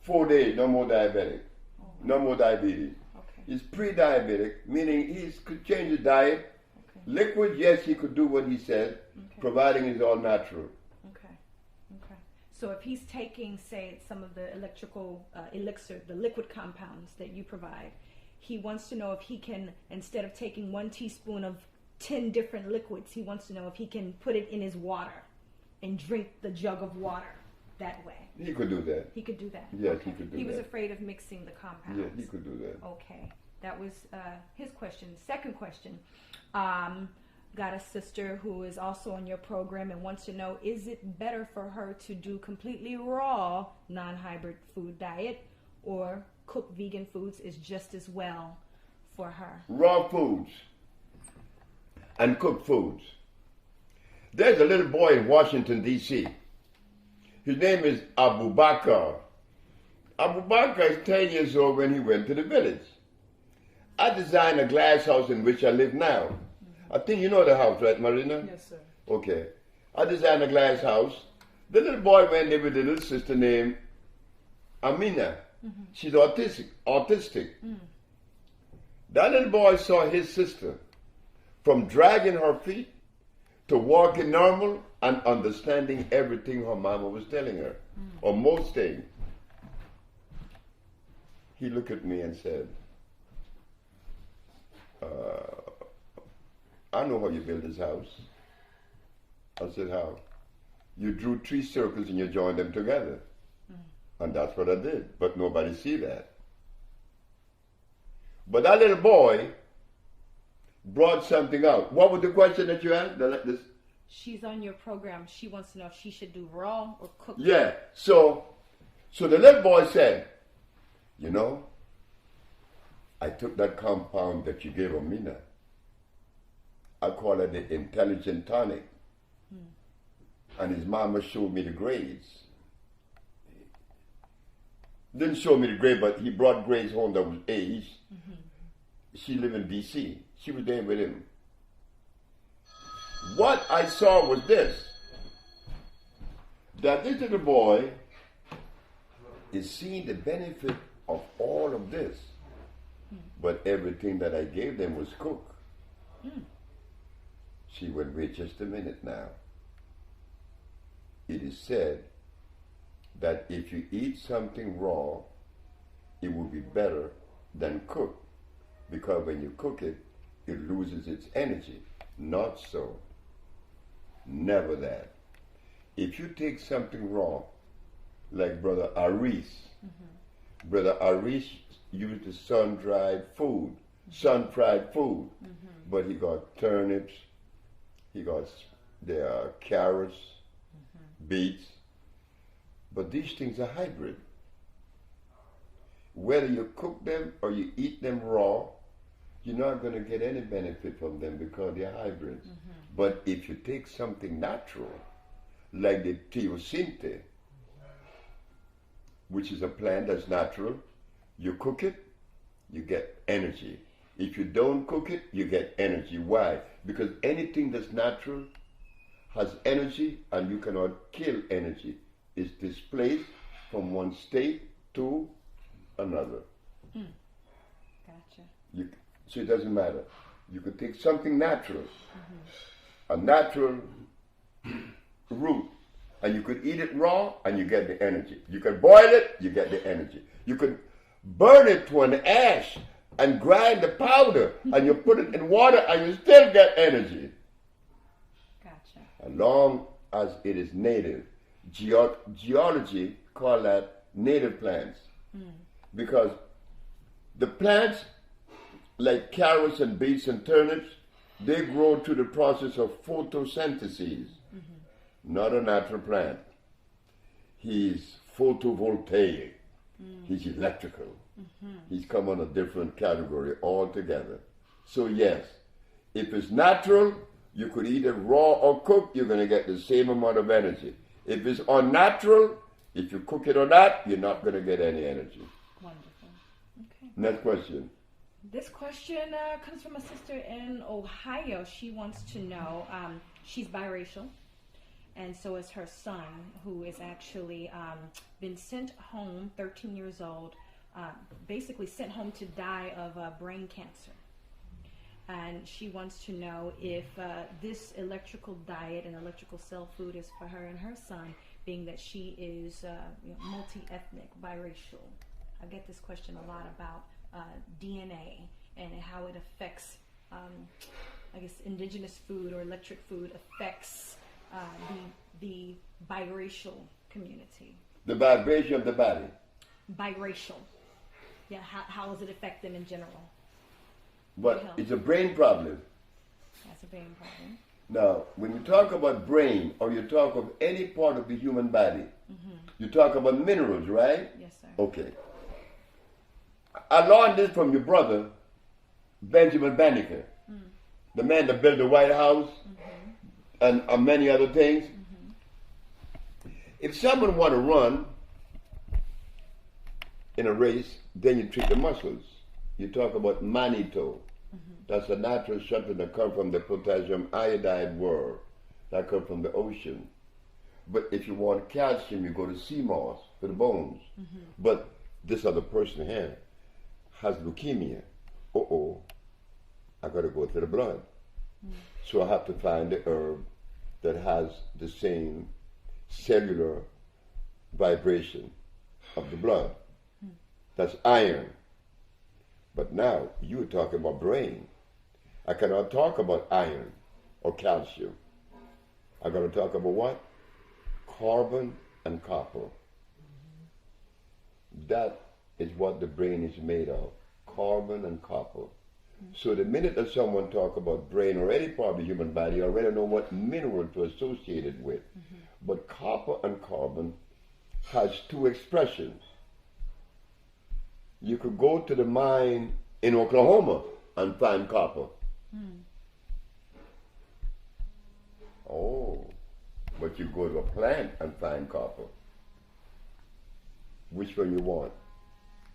4 days, no more diabetic. Oh, wow. No more diabetes. Okay. He's pre-diabetic, meaning he could change his diet. Okay. Liquid, yes, he could do what he said, providing it's all natural. Okay. So if he's taking, say, some of the electrical elixir, the liquid compounds that you provide, he wants to know if he can, instead of taking 1 teaspoon of 10 different liquids, he wants to know if he can put it in his water and drink the jug of water that way. He could do that. He could do that. Yes, he could do that. He was afraid of mixing the compounds. Yeah, he could do that. Okay. That was his question. Second question. Got a sister who is also on your program and wants to know, is it better for her to do completely raw, non-hybrid food diet, or cook vegan foods is just as well for her? Raw foods and cooked foods. There's a little boy in Washington, D.C. His name is Abu Bakr. Abu Bakr is 10 years old when he went to the village. I designed a glass house in which I live now. I think you know the house, right, Marina? Yes, sir. Okay. I designed a glass house. The little boy went there with a little sister named Amina. She's autistic. That little boy saw his sister from dragging her feet to walking normal and understanding everything her mama was telling her, or most things. He looked at me and said, I know how you build this house. I said, how? You drew 3 circles and you joined them together. And that's what I did, but nobody see that. But that little boy brought something out. What was the question that you asked? She's on your program. She wants to know if she should do raw or cooked. Yeah. So the little boy said, you know, I took that compound that you gave Amina. I call it the intelligent tonic. And his mama showed me the grades. Didn't show me the grade, but he brought grades home that was A's. She lived in D.C. She was there with him. What I saw was this, that this little boy is seeing the benefit of all of this, but everything that I gave them was cooked. She went, wait just a minute now. It is said that if you eat something raw, it will be better than cooked, because when you cook it, it loses its energy. Not so. Never that. If you take something raw, like Brother ARIS, Brother ARIS used the sun-fried food, but he got turnips, he got carrots, beets, but these things are hybrid. Whether you cook them or you eat them raw, you're not going to get any benefit from them because they're hybrids. But if you take something natural, like the teosinte, which is a plant that's natural, you cook it, you get energy. If you don't cook it, you get energy. Why? Because anything that's natural has energy, and you cannot kill energy. It's displaced from one state to another. Gotcha. So it doesn't matter. You could take something natural, a natural root, and you could eat it raw and you get the energy. You could boil it, you get the energy. You could burn it to an ash and grind the powder and you put it in water and you still get energy. Gotcha. As long as it is native. Geology call that native plants. Because the plants, like carrots and beets and turnips, they grow through the process of photosynthesis. Not a natural plant. He's photovoltaic. He's electrical. He's come on a different category altogether. So yes, if it's natural, you could eat it raw or cooked, you're going to get the same amount of energy. If it's unnatural, if you cook it or not, you're not going to get any energy. Wonderful. Okay. Next question. This question comes from a sister in Ohio. She wants to know, she's biracial, and so is her son, who is actually been sent home, 13 years old, basically sent home to die of brain cancer. And she wants to know if this electrical diet and electrical cell food is for her and her son, being that she is multi-ethnic, biracial. I get this question a lot about DNA and how it affects, I guess, indigenous food or electric food affects the biracial community. The vibration of the body. Biracial. Yeah, how does it affect them in general? But it's a brain problem. That's a brain problem. Now, when you talk about brain or you talk of any part of the human body, you talk about minerals, right? Yes, sir. Okay. I learned this from your brother, Benjamin Banneker, the man that built the White House and many other things. If someone want to run in a race, then you treat the muscles. You talk about mannitol. That's a natural something that comes from the potassium iodide world, that comes from the ocean. But if you want calcium, you go to sea moss for the bones. But this other person here has leukemia. I got to go to the blood. So I have to find the herb that has the same cellular vibration of the blood. That's iron. But now you're talking about brain. I cannot talk about iron or calcium. I'm going to talk about what? Carbon and copper. That is what the brain is made of. Carbon and copper. So the minute that someone talk about brain or any part of the human body, you already know what mineral to associate it with. But copper and carbon has two expressions. You could go to the mine in Oklahoma and find copper. But you go to a plant and find copper. Which one you want?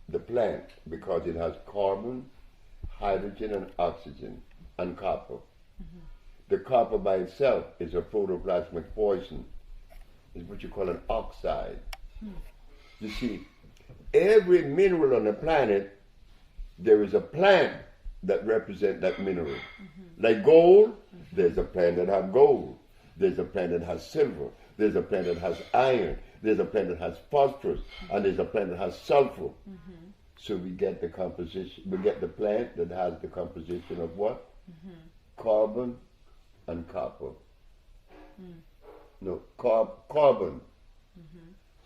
The plant, because it has carbon, hydrogen, and oxygen, and copper. The copper by itself is a protoplasmic poison. It's what you call an oxide. You see, every mineral on the planet, there is a plant that represents that mineral. Like gold, there's a plant that has gold. There's a plant that has silver. There's a plant that has iron. There's a plant that has phosphorus. And there's a plant that has sulfur. So we get the composition, we get the plant that has the composition of what? Carbon and copper. No, carbon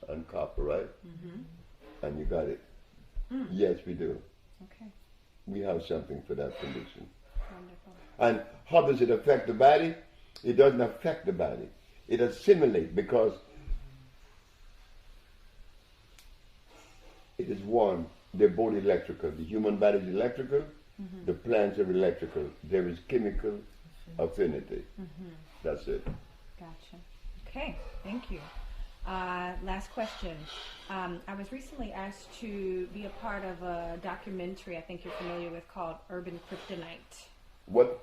and copper, right? And you got it. Yes, we do. Okay. We have something for that condition. Wonderful. And how does it affect the body? It doesn't affect the body. It assimilates because it is one. They're both electrical. The human body is electrical. The plants are electrical. There is chemical affinity. That's it. Gotcha. Okay, thank you. Last question. I was recently asked to be a part of a documentary I think you're familiar with called Urban Kryptonite. What?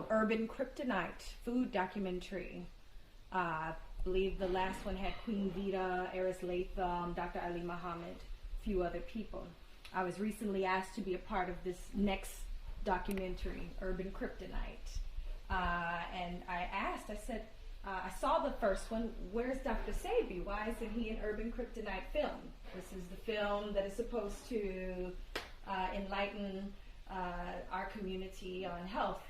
Urban Kryptonite, food documentary. I believe the last one had Queen Vita, ARIS Latham, Dr. Ali Muhammad, a few other people. I was recently asked to be a part of this next documentary, Urban Kryptonite. And I asked, I said, I saw the first one, where's Dr. Sebi? Why isn't he in Urban Kryptonite film? This is the film that is supposed to enlighten our community on health.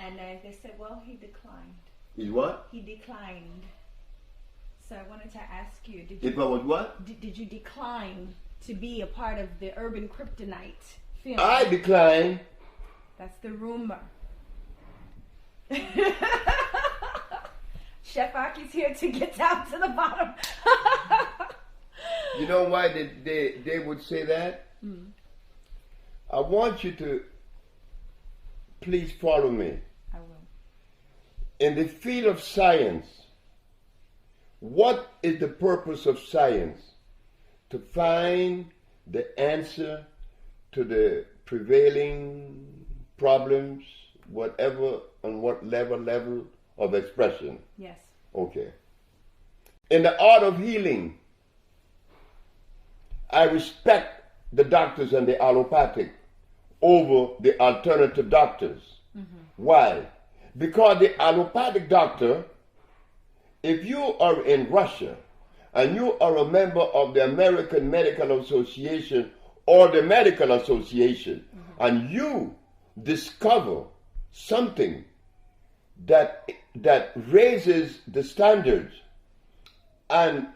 And they said, well, he declined. Is what? He declined. So I wanted to ask you, If I was what? Did you decline to be a part of the Urban Kryptonite film? I decline. That's the rumor. Chef Aki's here to get down to the bottom. You know why they would say that? I want you to please follow me. I will. In the field of science, what is the purpose of science? To find the answer to the prevailing problems, whatever, on what level of expression. Yes. Okay. In the art of healing, I respect the doctors and the allopathic over the alternative doctors. Why? Because the allopathic doctor, if you are in Russia and you are a member of the American Medical Association or the Medical Association, and you discover something that raises the standards and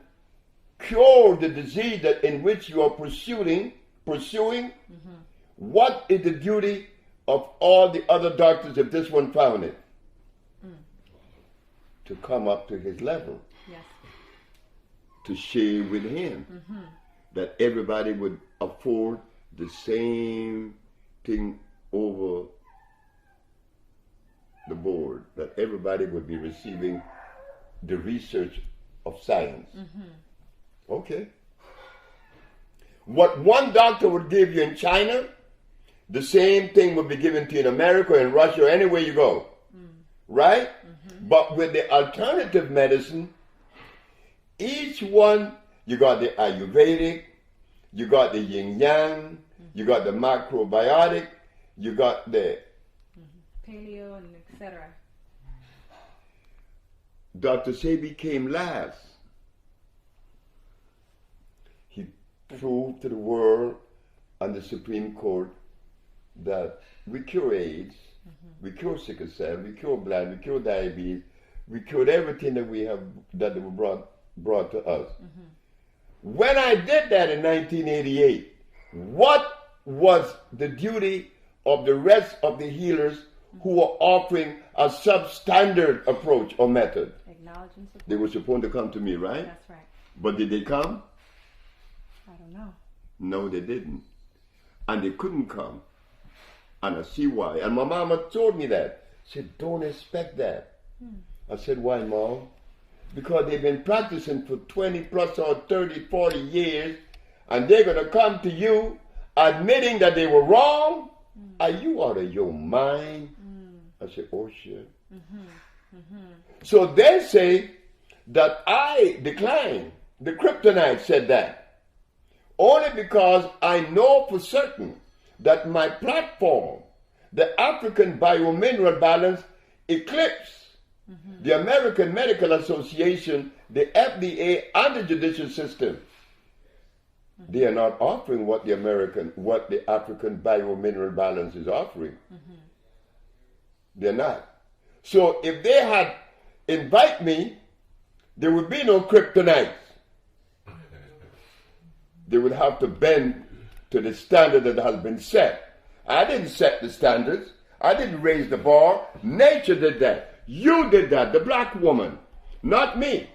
cure the disease that in which you are pursuing, what is the duty of all the other doctors if this one found it? To come up to his level. Yes. To share with him. That everybody would afford the same thing over the board. That everybody would be receiving the research of science. Okay. What one doctor would give you in China, the same thing would be given to you in America, in Russia, or anywhere you go. Right? But with the alternative medicine, each one, you got the Ayurvedic, you got the Yin Yang, you got the macrobiotic, you got the Paleo and etc. Dr. Sebi came last. He proved to the world and the Supreme Court that we cure AIDS, we cure sickle cell, we cure blood, we cure diabetes, we cured everything that we have that were brought to us. When I did that in 1988, what was the duty of the rest of the healers who were offering a substandard approach or method? Acknowledge and support. They were supposed to come to me, right? That's right. But did they come? I don't know. No, they didn't. And they couldn't come. And I see why. And my mama told me that. She said, don't expect that. I said, why, Mom? Because they've been practicing for 20 plus or 30, 40 years, and they're going to come to you admitting that they were wrong? Are you out of your mind? I said, oh, shit. So they say that I declined. The kryptonite said that. Only because I know for certain that my platform, the African Biomineral Balance, eclipsed the American Medical Association, the FDA, and the judicial system. They are not offering what the African Biomineral Balance is offering. They're not. So if they had invited me, there would be no kryptonite. They would have to bend to the standard that has been set. I didn't set the standards. I didn't raise the bar. Nature did that. You did that, the black woman, not me.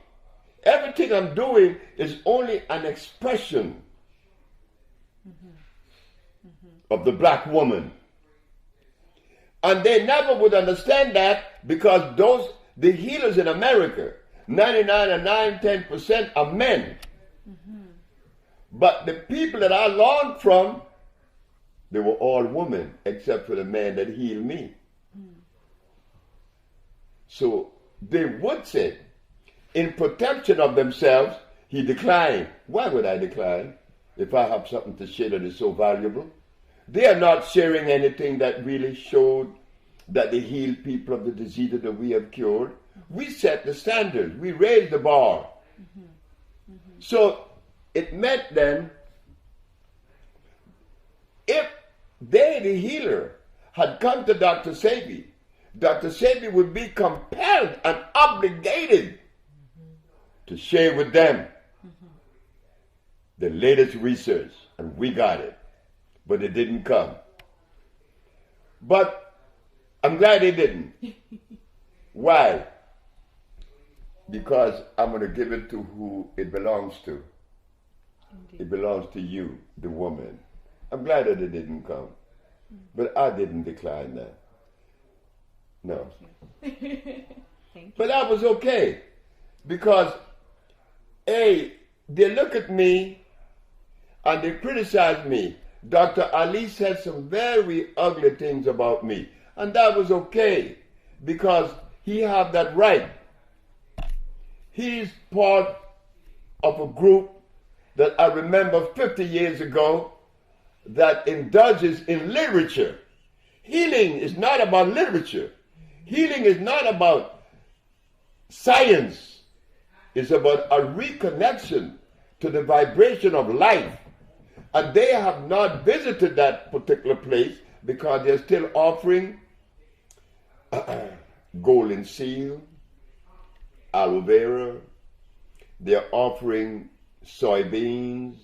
Everything I'm doing is only an expression of the black woman. And they never would understand that because the healers in America, 10% are men. But the people that I learned from, they were all women, except for the man that healed me. So they would say, in protection of themselves, he declined. Why would I decline if I have something to share that is so valuable? They are not sharing anything that really showed that they healed people of the diseases that we have cured. We set the standards. We raised the bar. So it meant then, if they, the healer, had come to Dr. Sebi, Dr. Sebi would be compelled and obligated to share with them the latest research, and we got it. But it didn't come. But I'm glad it didn't. Why? Because I'm going to give it to who it belongs to. Indeed. It belongs to you, the woman. I'm glad that it didn't come. But I didn't decline that. No. Thank you. But that was okay. Because, they look at me and they criticize me. Dr. Ali said some very ugly things about me. And that was okay. Because he had that right. He's part of a group that I remember 50 years ago that indulges in literature. Healing is not about literature. Healing is not about science. It's about a reconnection to the vibration of life. And they have not visited that particular place because they're still offering golden seal, aloe vera. They're offering soybeans.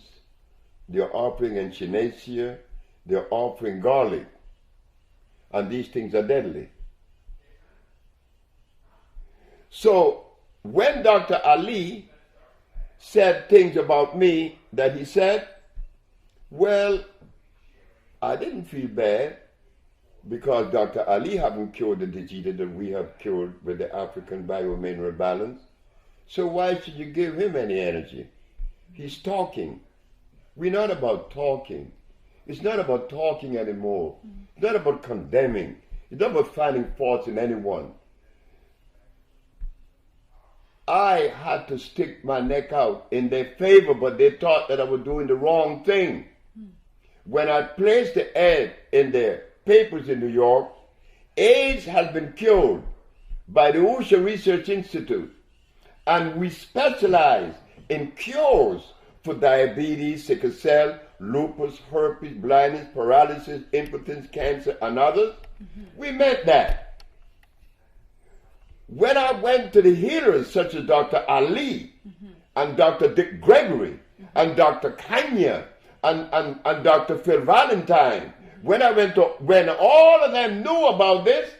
They're offering echinacea. They're offering garlic. And these things are deadly. So when Dr. Ali said things about me that he said, well, I didn't feel bad because Dr. Ali haven't cured the disease that we have cured with the African biomineral balance. So why should you give him any energy? He's talking. We're not about talking. It's not about talking anymore. It's not about condemning. It's not about finding faults in anyone. I had to stick my neck out in their favor, but they thought that I was doing the wrong thing. When I placed the ad in the papers in New York, AIDS has been cured by the Usha Research Institute, and we specialize in cures for diabetes, sickle cell, lupus, herpes, blindness, paralysis, impotence, cancer, and others. We meant that. When I went to the healers such as Dr. Ali and Dr. Dick Gregory and Dr. Kanya and Dr. Phil Valentine, when all of them knew about this,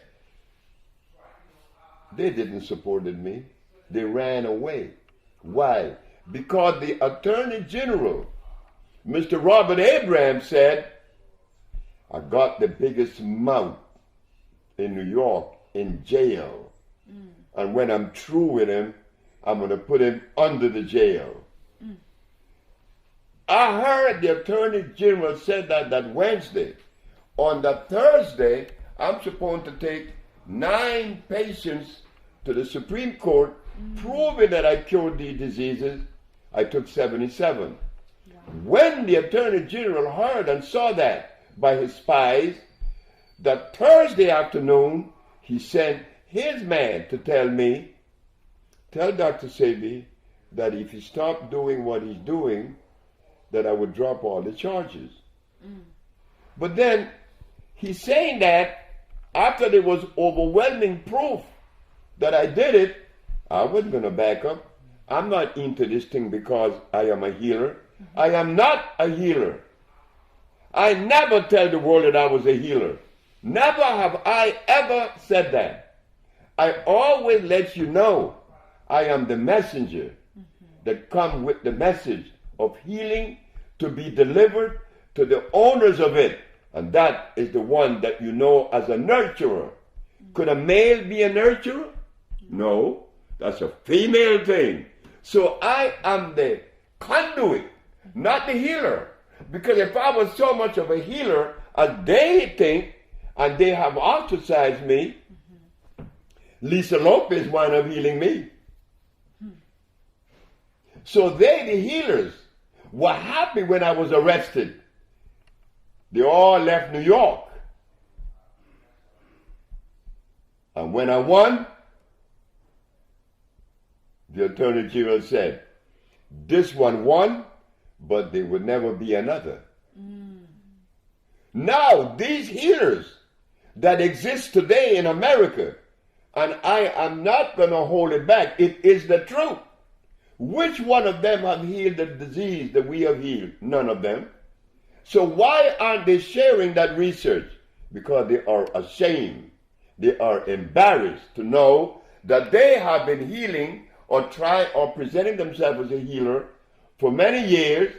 they didn't support me. They ran away. Why? Because the Attorney General, Mr. Robert Abraham, said, I got the biggest mouth in New York in jail. And when I'm through with him, I'm going to put him under the jail. I heard the Attorney General said that Wednesday. On the Thursday, I'm supposed to take 9 patients to the Supreme Court, proving that I cured these diseases. I took 77. Wow. When the Attorney General heard and saw that by his spies, that Thursday afternoon, he sent his man to tell me, tell Dr. Sebi that if he stopped doing what he's doing, that I would drop all the charges. But then he's saying that after there was overwhelming proof that I did it, I wasn't going to back up. I'm not into this thing because I am a healer. I am not a healer. I never tell the world that I was a healer. Never have I ever said that. I always let you know I am the messenger that come with the message of healing to be delivered to the owners of it. And that is the one that you know as a nurturer. Could a male be a nurturer? No, that's a female thing. So I am the conduit, not the healer. Because if I was so much of a healer as they think, and they have ostracized me, Lisa Lopez wound up healing me. So they, the healers, were happy when I was arrested. They all left New York. And when I won, the Attorney General said, this one won, but there would never be another. Now, these healers that exist today in America, and I am not going to hold it back, it is the truth. Which one of them have healed the disease that we have healed? None of them. So why aren't they sharing that research? Because they are ashamed. They are embarrassed to know that they have been healing or presenting themselves as a healer for many years,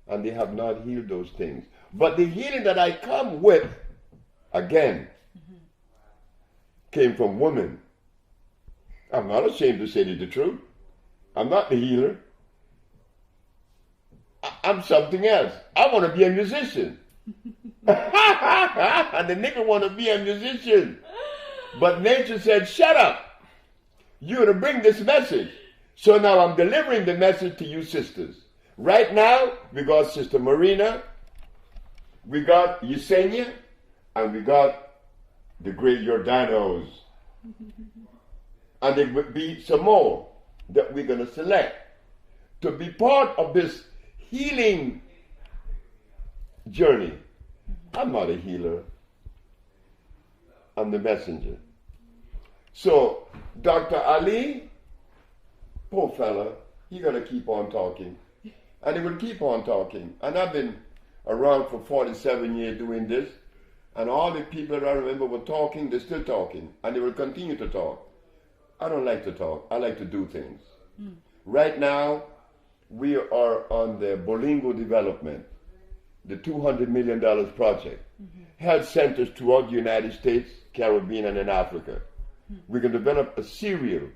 and they have not healed those things. But the healing that I come with, again, came from women. I'm not ashamed to say the truth. I'm not the healer. I'm something else. I want to be a musician. And the nigga want to be a musician. But nature said, shut up. You're going to bring this message. So now I'm delivering the message to you sisters. Right now, we got Sister Marina, we got Yesenia, and we got the great Jordanos. And there will be some more that we're going to select to be part of this healing journey. I'm not a healer. I'm the messenger. So, Dr. Ali, poor fella, he got to keep on talking. And he will keep on talking. And I've been around for 47 years doing this. And all the people that I remember were talking, they're still talking. And they will continue to talk. I don't like to talk. I like to do things. Right now, we are on the Bolingo development, the $200 million project. Health centers throughout the United States, Caribbean, and in Africa. We can develop a cereal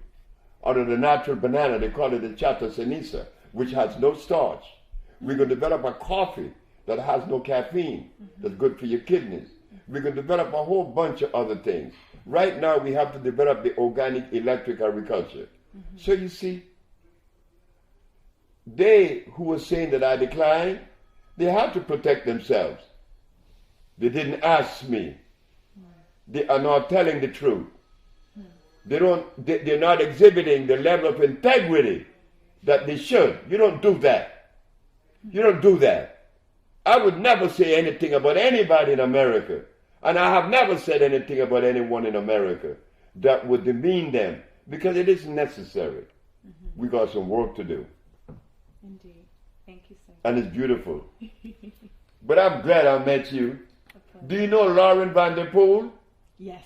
out of the natural banana. They call it the chata ceniza, which has no starch. We can develop a coffee that has no caffeine, that's good for your kidneys. We can develop a whole bunch of other things. Right now, we have to develop the organic electric agriculture. So you see, they who were saying that I declined, they have to protect themselves. They didn't ask me. They are not telling the truth. They're not exhibiting the level of integrity that they should. You don't do that. You don't do that. I would never say anything about anybody in America, and I have never said anything about anyone in America that would demean them, because it isn't necessary. We got some work to do. Indeed. Thank you, sir. And it's beautiful. But I'm glad I met you. Do you know Lauren Van Der Poel? Yes.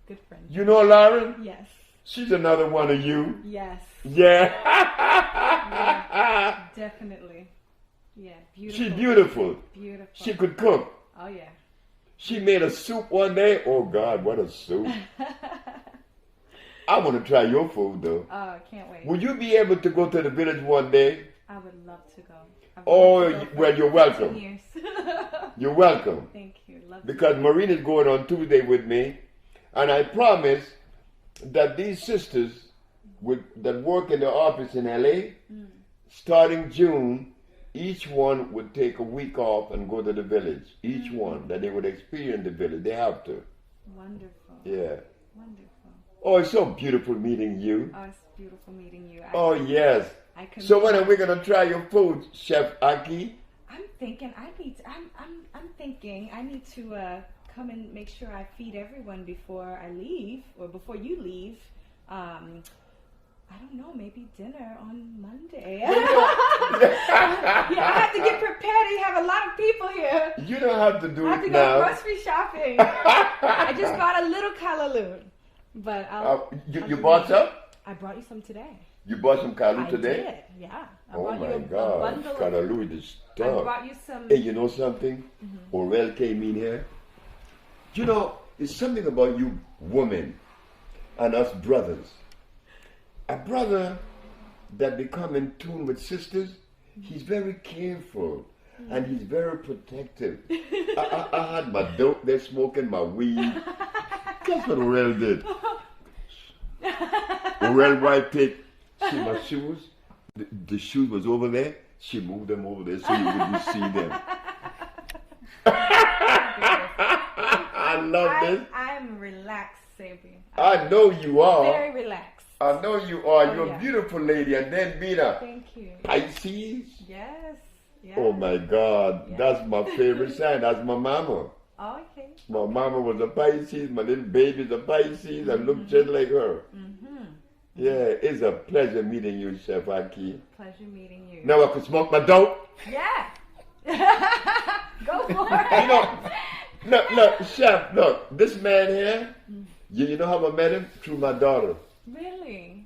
Good friend. You know Lauren? Yes. She's another one of you. Yes. Yeah. Yeah, definitely. Yeah, beautiful. She's beautiful. Beautiful. She could cook. Oh, yeah. She made a soup one day. Oh, God, what a soup. I want to try your food, though. Oh, I can't wait. Would you be able to go to the village one day? I would love to go. Well, you're welcome. Years. You're welcome. Thank you. Love because Marina's going on Tuesday with me, and I promise that these sisters that work in the office in LA, starting June, each one would take a week off and go to the village. Each one, that they would experience the village. They have to. Wonderful. Yeah. Wonderful. Oh, it's so beautiful meeting you. Oh, it's beautiful meeting you. Oh, yes. So when are we going to try your food, Chef Ahki? I'm thinking I need to come and make sure I feed everyone before I leave, or before you leave. I don't know, maybe dinner on Monday. You I have to get prepared. You have a lot of people here. You don't have to do I have it to now. go grocery shopping. I just bought a little callaloo. But you bought some? I brought you some today. You bought some callaloo today? I did, yeah. I Oh brought my you a God, bundle callaloo is I stuff. brought you some. Hey, you know something? Orel came in here. You know, it's something about you women and us brothers. A brother that become in tune with sisters, he's very careful and he's very protective. I had my dope there smoking my weed. Guess what Orel did? Orel wife see my shoes? The shoes was over there. She moved them over there so you wouldn't see them. I love this. I'm relaxed, Sebi. I know you are. Very relaxed. I know you are. Oh, You're yeah. a beautiful lady. And then Bina, Thank you. Pisces. Yes. Yes. Oh my God, Yeah. that's my favorite sign. That's my mama. Oh, okay. My mama was a Pisces. My little baby's a Pisces. I look just like her. Yeah, it's a pleasure meeting you, Chef Ahki. Pleasure meeting you. Now I could smoke my dope. Yeah. Go for it. You know, look, Chef, look, this man here, you know how I met him? Through my daughter. Really?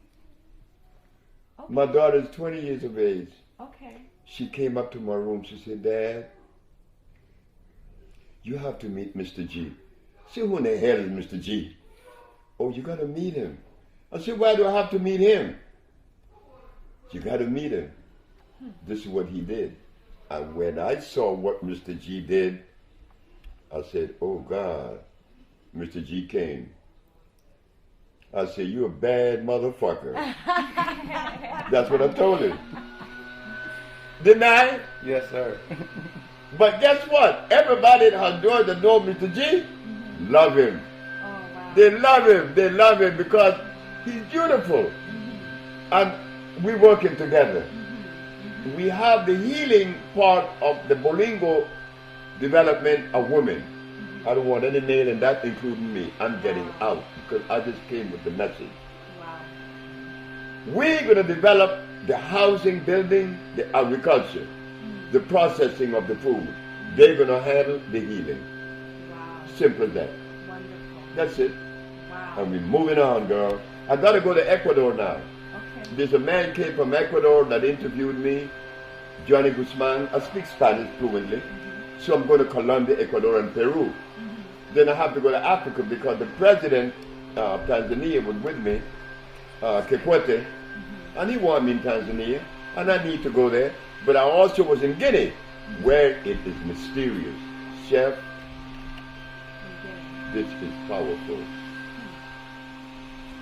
Okay. My daughter is 20 years of age. Okay. She came up to my room. She said, Dad, you have to meet Mr. G. I said, who in the hell is Mr. G? Oh, you got to meet him. I said, why do I have to meet him? You got to meet him. This is what he did. And when I saw what Mr. G did, I said, oh God, Mr. G came. I said, you a bad motherfucker. That's what I told him. Didn't I? Yes, sir. But guess what? Everybody in Honduras that know Mr. G love him. Oh, wow. They love him. They love him because he's beautiful. And we're working together. We have the healing part of the Bolingo development of women. I don't want any male in that, including me. I'm getting out because I just came with the message. Wow. We're going to develop the housing, building, the agriculture, the processing of the food. They're going to handle the healing. Wow. Simple as that. Wonderful. That's it. Wow. And we're moving on, girl. I got to go to Ecuador now. Okay. There's a man came from Ecuador that interviewed me, Johnny Guzman. I speak Spanish fluently. So I'm going to Colombia, Ecuador, and Peru. Then I have to go to Africa because the president of Tanzania was with me, Kikwete, and he wanted me in Tanzania, and I need to go there. But I also was in Guinea, where it is mysterious. Chef, this is powerful.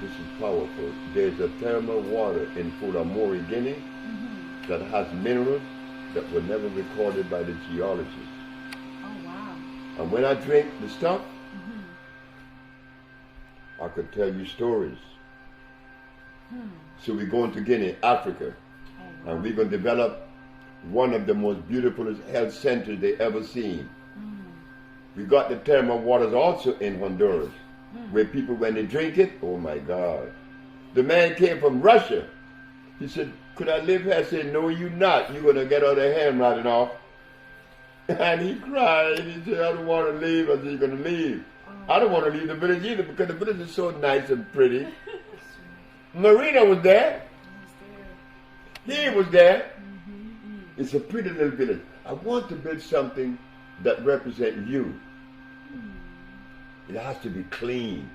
This is powerful. There's a thermal water in Fulamori, Guinea, that has minerals that were never recorded by the geologists. Oh, wow. And when I drink the stuff, I could tell you stories. So we're going to Guinea, Africa, and we're going to develop one of the most beautiful health centers they ever seen. We got the thermal waters also in Honduras, where people, when they drink it, oh my God. The man came from Russia. He said, could I live here? I said, no, you're not. You're going to get out of here and rotting off. And he cried. He said, I don't want to leave. I said, you're going to leave. I don't want to leave the village either because the village is so nice and pretty. Marina was there. He was there. It's a pretty little village. I want to build something that represents you. It has to be clean.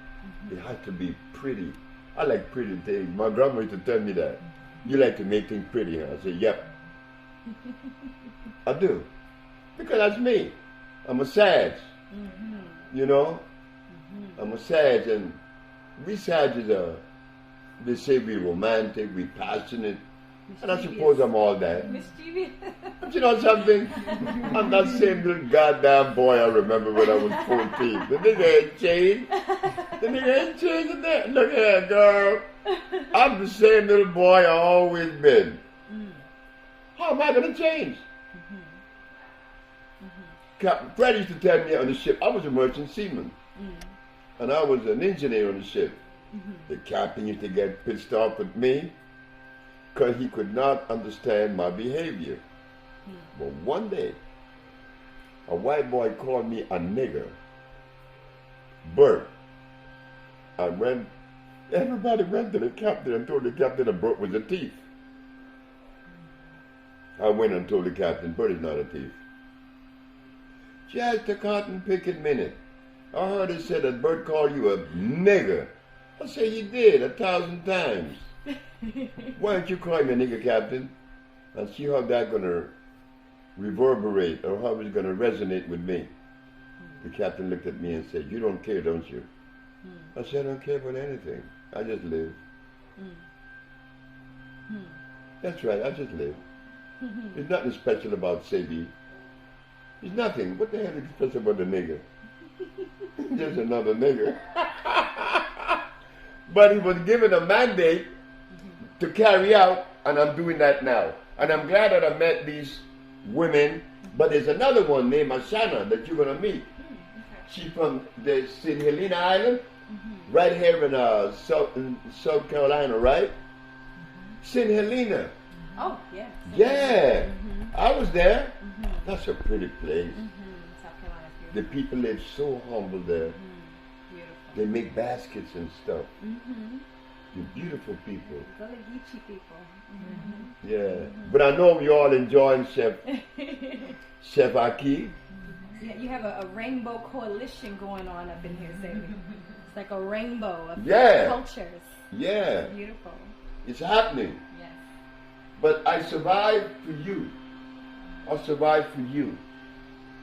It has to be pretty. I like pretty things. My grandma used to tell me that. You like to make things pretty, huh? I said, yep. I do. Because that's me. I'm a Sag. You know? I'm a Sag, and we Sages are, they say we're romantic, we're passionate, and I suppose I'm all that. Mischievous. But you know something? I'm that same little goddamn boy I remember when I was 14. The nigga ain't changed. The nigga ain't changed in there. Look here, girl. I'm the same little boy I always been. How am I going to change? Captain Fred used to tell me on the ship, I was a merchant seaman. And I was an engineer on the ship. The captain used to get pissed off at me because he could not understand my behavior. But one day, a white boy called me a nigger, Bert. And when everybody went to the captain and told the captain that Bert was a thief, I went and told the captain, Bert is not a thief. Just a cotton picking minute. I heard it said that Bert called you a nigger. I said, he did 1,000 times. Why don't you call me a nigger, Captain? And see how that's going to reverberate or how it's going to resonate with me. The captain looked at me and said, you don't care, don't you? I said, I don't care about anything. I just live. That's right, I just live. There's nothing special about Sebi. There's nothing. What the hell is special about the nigger? Just another nigger. But he was given a mandate to carry out, and I'm doing that now. And I'm glad that I met these women, but there's another one named Ashana that you're going to meet. She's from the St. Helena Island, right here in South Carolina, right? St. Helena. Oh, yeah. Yeah. I was there. That's a pretty place. South Carolina. The people live so humble there. Beautiful. They make baskets and stuff. They're beautiful people. Gullah Geechee people. Yeah. But I know you're all enjoying Chef Ahki. Yeah, you have a rainbow coalition going on up in here, Sebi. It's like a rainbow of cultures. Yeah. It's beautiful. It's happening. Yes. But I survived for you. I survived for you.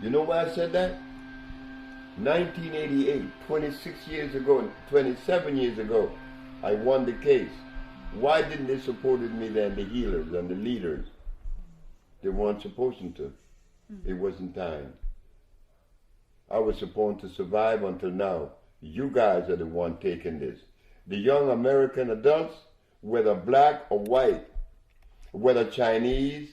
You know why I said that? 1988, 26 years ago, 27 years ago, I won the case. Why didn't they support me then, the healers and the leaders? They weren't supposed to. It wasn't time. I was supposed to survive until now. You guys are the one taking this. The young American adults, whether black or white, whether Chinese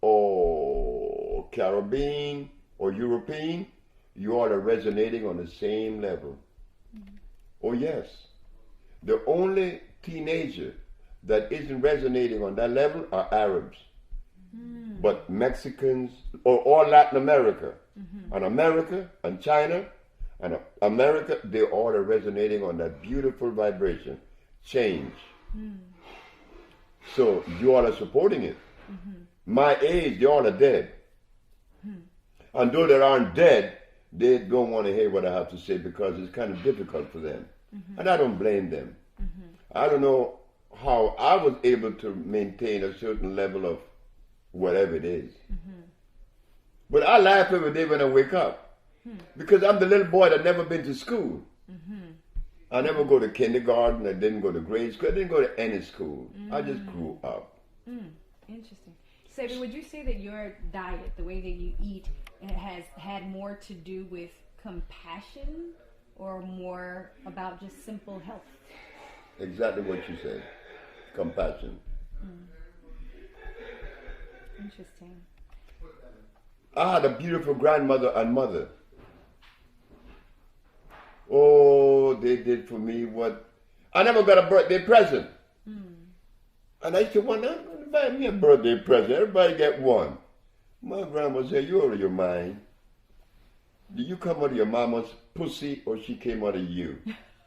or Caribbean or European, you all are resonating on the same level. Oh yes. The only teenager that isn't resonating on that level are Arabs. But Mexicans, or all Latin America, and America, and China, and America, they all are resonating on that beautiful vibration. Change. So you all are supporting it. My age, they all are dead. And though they aren't dead, they don't want to hear what I have to say because it's kind of difficult for them. And I don't blame them. I don't know how I was able to maintain a certain level of whatever it is. But I laugh every day when I wake up. Because I'm the little boy that never been to school. I never go to kindergarten, I didn't go to grade school, I didn't go to any school. I just grew up. Interesting. Sebi, would you say that your diet, the way that you eat, has had more to do with compassion or more about just simple health? Exactly what you said. Compassion. Interesting. I had a beautiful grandmother and mother. Oh, they did for me what... I never got a birthday present. And I used to wonder, buy me a birthday present. Everybody get one. My grandma said, you're out of your mind. Did you come out of your mama's pussy or she came out of you?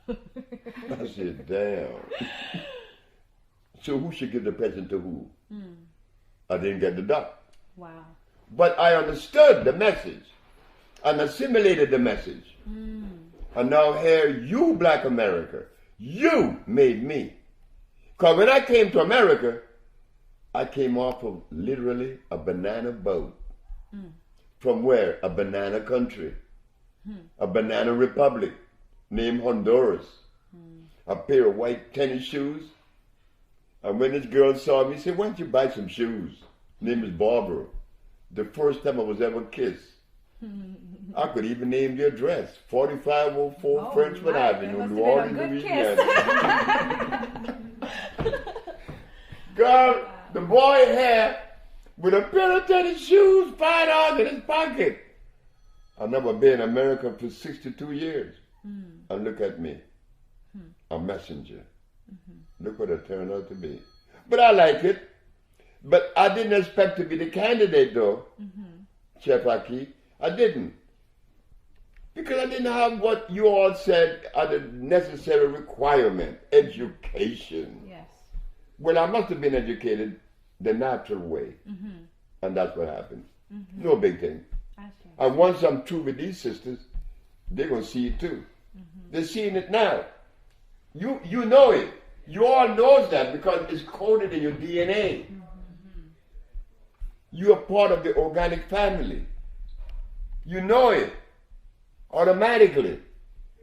I said, damn. So who should give the present to who? I didn't get the duck. Wow. But I understood the message and assimilated the message. And now here, you black America, you made me. Because when I came to America, I came off of literally a banana boat. From where? A banana country. A banana republic named Honduras. A pair of white tennis shoes. And when this girl saw me, she said, why don't you buy some shoes? Her name is Barbara. The first time I was ever kissed. I could even name the address. 4504 Frenchman Avenue, New Orleans, Louisiana. Girl, the boy had with a pair of tennis shoes, $5 in his pocket. I've never been in America for 62 years. And look at me. a messenger. Look what it turned out to be. But I like it. But I didn't expect to be the candidate, though, Chef Ahki. I didn't. Because I didn't have what you all said are the necessary requirement, education. Yes. Well, I must have been educated the natural way. And that's what happened. No big thing. And once I'm through with these sisters, they're going to see it too. They're seeing it now. You know it. You all knows that because it's coded in your DNA. You are part of the organic family. You know it automatically.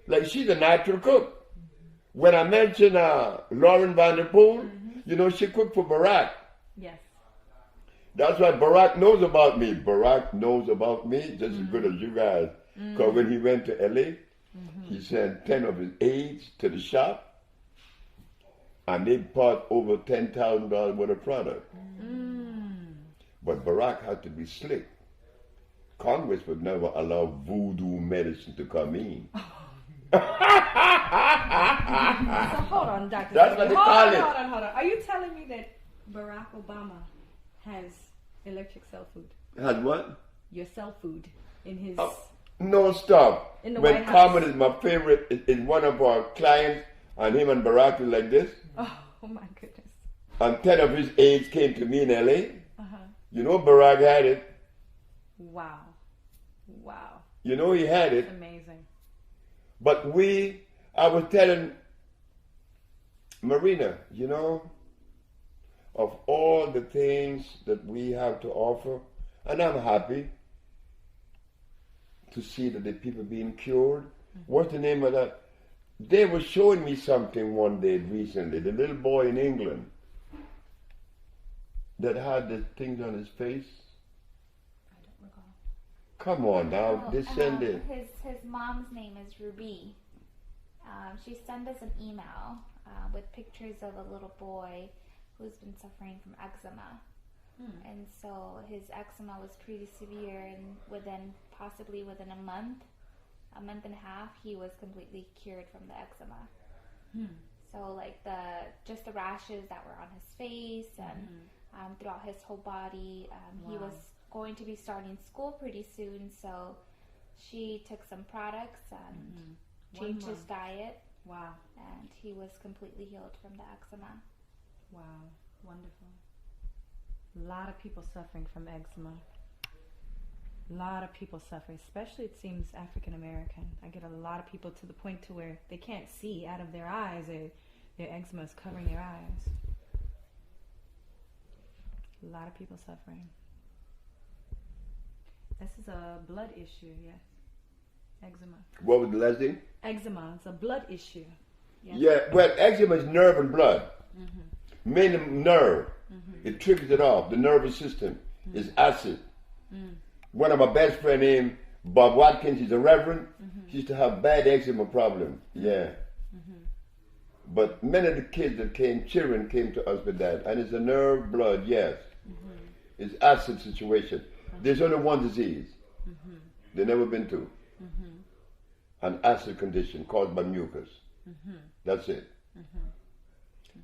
Like she's a natural cook. When I mentioned Lauren Vanderpool, you know, she cooked for Barack. Yes. That's why Barack knows about me. Barack knows about me just as good as you guys. Because when he went to LA, he sent 10 of his aides to the shop and they bought over $10,000 worth of product. But Barack had to be slick. Congress would never allow voodoo medicine to come in. So hold on, Dr. That's what they call it. Hold on. Are you telling me that Barack Obama has electric cell food? Has what? Your cell food in his... No, stop. In the when White House. Carmen is my favorite, is one of our clients, and him and Barack is like this. Oh my goodness. And 10 of his aides came to me in LA. You know Barack had it. Wow. You know he had it. Amazing. But I was telling Marina, you know, of all the things that we have to offer, and I'm happy to see that the people being cured. What's the name of that? They were showing me something one day recently, the little boy in England that had the things on his face. I don't recall. Come on now, they send it. His mom's name is Ruby. She sent us an email with pictures of a little boy who's been suffering from eczema. And so his eczema was pretty severe, and possibly within a month and a half, he was completely cured from the eczema. So like just the rashes that were on his face and throughout his whole body. He was going to be starting school pretty soon, so she took some products and changed his diet. Wow. And he was completely healed from the eczema. Wow. Wonderful. A lot of people suffering from eczema. A lot of people suffer, especially it seems African American. I get a lot of people to the point to where they can't see out of their eyes. Their eczema is covering their eyes. A lot of people suffering. This is a blood issue, yes. Eczema. What was the last thing? Eczema. It's a blood issue. Yes. Yeah, well, eczema is nerve and blood. Mainly nerve. It triggers it off. The nervous system is acid. One of my best friend named Bob Watkins, he's a reverend. He used to have bad eczema problem. Yeah. But many of the kids that children came to us with that. And it's a nerve, blood, yes. It's acid situation. There's only one disease. There's never been two. An acid condition caused by mucus. That's it.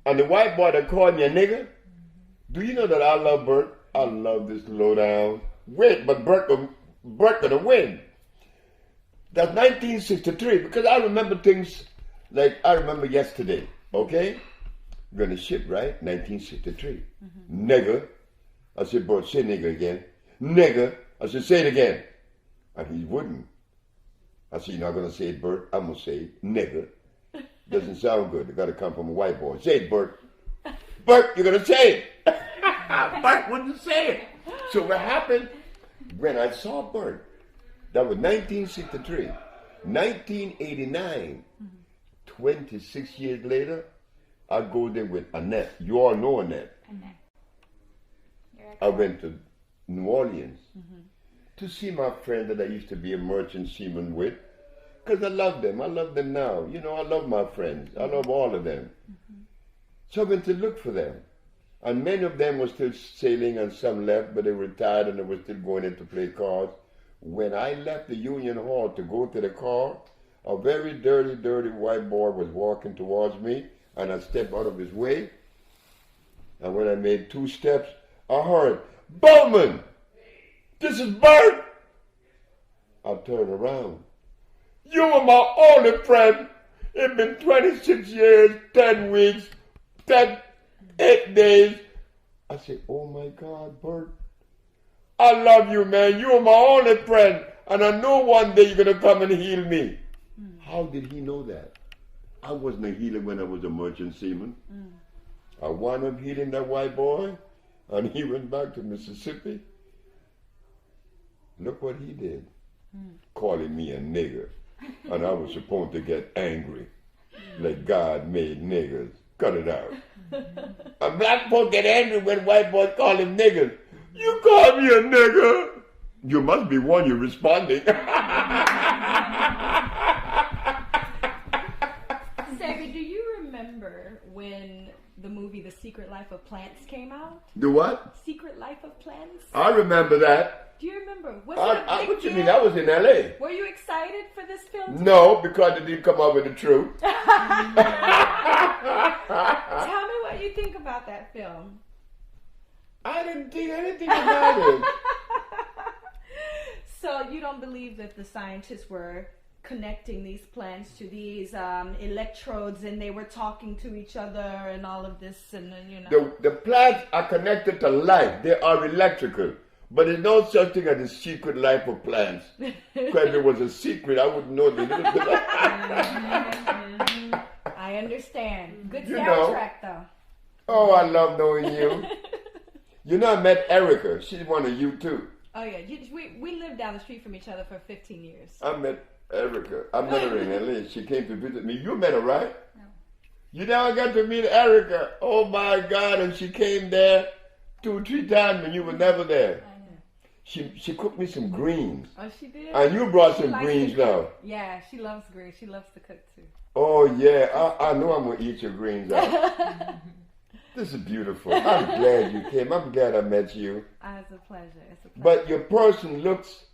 And the white boy that called me a nigger, do you know that I love Bert? I love this lowdown. Wait, but Bert gonna win. That's 1963, because I remember things like I remember yesterday, okay? We're gonna ship, right? 1963. Nigger. I said, Bert, say nigger again. Nigger. I said, say it again. And he wouldn't. I said, you're not gonna say it, Bert. I'm gonna say it. Nigger. Doesn't sound good. It gotta come from a white boy. Say it, Bert. Bert, you're gonna say it. Bert wouldn't say it. So what happened when I saw Bert, that was 1963. 1989, 26 years later, I go there with Annette. You all know Annette. I went to New Orleans to see my friend that I used to be a merchant seaman with, because I love them. I love them now. You know, I love my friends. I love all of them. So I went to look for them. And many of them were still sailing and some left, but they retired and they were still going in to play cards. When I left the Union Hall to go to the car, A very dirty, dirty white boy was walking towards me, and I stepped out of his way. And when I made 2 steps, I heard, "Bowman, this is Bert." I turned around. "You were my only friend. It's been 26 years, 10 weeks, 8 days. I said, "Oh my God, Bert, I love you, man. You are my only friend. And I know one day you're going to come and heal me." How did he know that? I wasn't a healer when I was a merchant seaman. I wound up healing that white boy, and he went back to Mississippi. Look what he did. Calling me a nigger. And I was supposed to get angry. Like God made niggers. Cut it out. A black folk get angry when white boys call him niggers. "You call me a nigger?" You must be one you're responding. Sebi, do you remember when the movie The Secret Life of Plants came out? The what? Secret Life of Plants? I remember that. Do you remember? Was it a big What you deal? mean? That was in L.A. Were you excited for this film? No, because it didn't come out with the truth. Tell me what you think about that film. I didn't think anything about it. So you don't believe that the scientists were connecting these plants to these electrodes, and they were talking to each other and all of this, and you know. The plants are connected to life. They are electrical. But there's no such thing as the secret life of plants. Because if it was a secret, I wouldn't know the little bit. I understand. Good You soundtrack, though. Oh, I love knowing you. You know, I met Erica. She's one of you, too. Oh, yeah. We lived down the street from each other for 15 years. I met Erica. I met her in L.A. She came to visit me. You met her, right? No. You never got to meet Erica. Oh, my God. And she came there 2 or 3 times and you were never there. She cooked me some greens. Oh, she did? And you brought She some likes greens to cook. now. Yeah, she loves greens. She loves to cook, too. Oh, yeah. I know I'm going to eat your greens out. This is beautiful. I'm glad you came. I'm glad I met you. It's a pleasure. It's a pleasure. But your person looks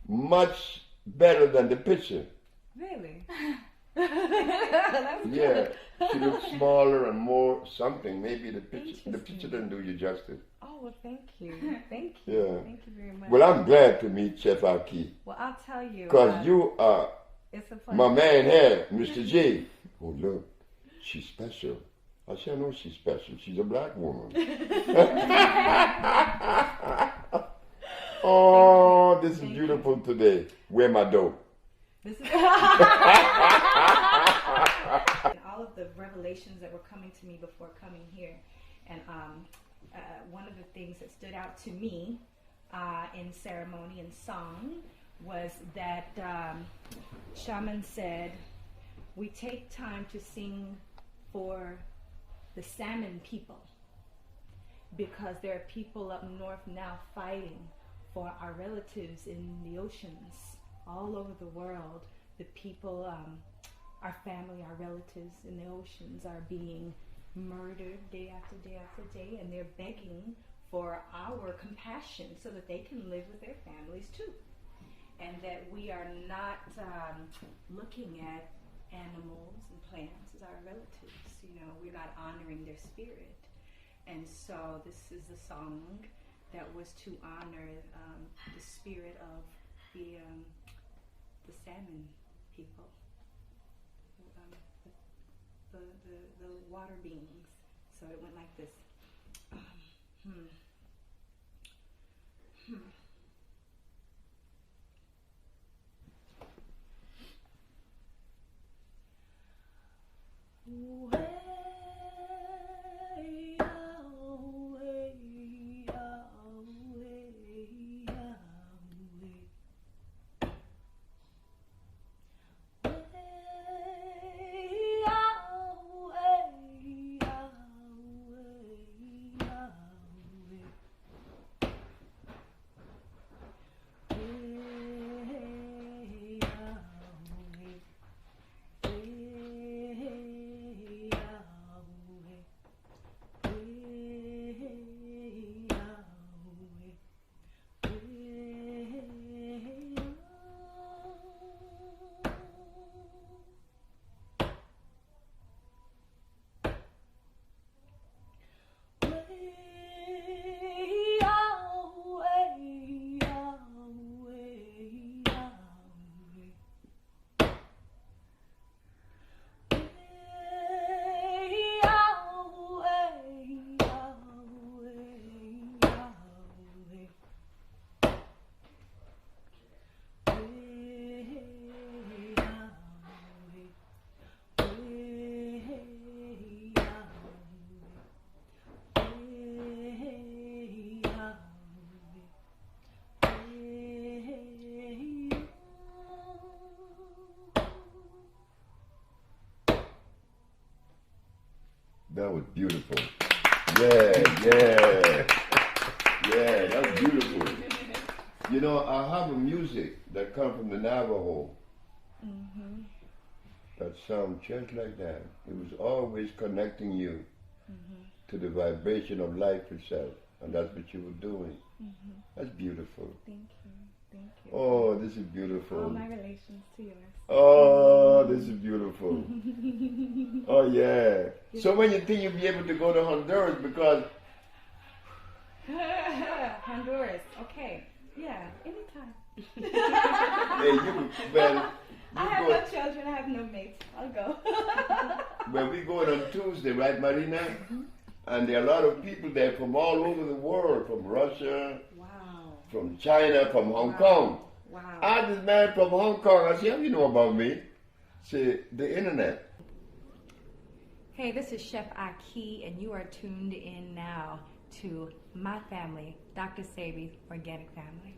much better than the picture. Really? That's Yeah. good. She looks smaller and more something. Maybe the picture didn't do you justice. Oh, well, thank you. Thank you. Yeah. Thank you very much. Well, I'm glad to meet Chef Ahki. Well, I'll tell you. Because you are It's a pleasure. my man here, Mr. J. Oh, look. She's special. I said, I know she's special. She's a black woman. Oh, this is beautiful today. Where my dope? This is and all of the revelations that were coming to me before coming here. And one of the things that stood out to me in ceremony and song was that shaman said, "We take time to sing for the salmon people, because there are people up north now fighting for our relatives in the oceans all over the world. The people, our family, our relatives in the oceans are being murdered day after day after day, and they're begging for our compassion so that they can live with their families too. And that we are not looking at animals and plants as our relatives. You know, we're not honoring their spirit. And so this is a song that was to honor the spirit of the salmon people, the water beings. So it went like this. That was beautiful. Yeah. Yeah, that's beautiful. You know, I have a music that comes from the Navajo that sounds just like that. It was always connecting you to the vibration of life itself. And that's what you were doing. That's beautiful. Thank you. Thank you. Oh, this is beautiful. All my relations to yours. Oh, this is beautiful. Oh, yeah. So when you think you'll be able to go to Honduras, because... Honduras. Okay. Yeah, anytime. Hey, you well, I have no children. I have no mates. I'll go. well, we going on Tuesday, right, Marina? And there are a lot of people there from all over the world, from Russia, from China, from Hong Kong. Wow. I had this man from Hong Kong. I said, how do you know about me? Say, the internet. Hey, this is Chef Ahki, and you are tuned in now to my family, Dr. Sebi's Organic Family.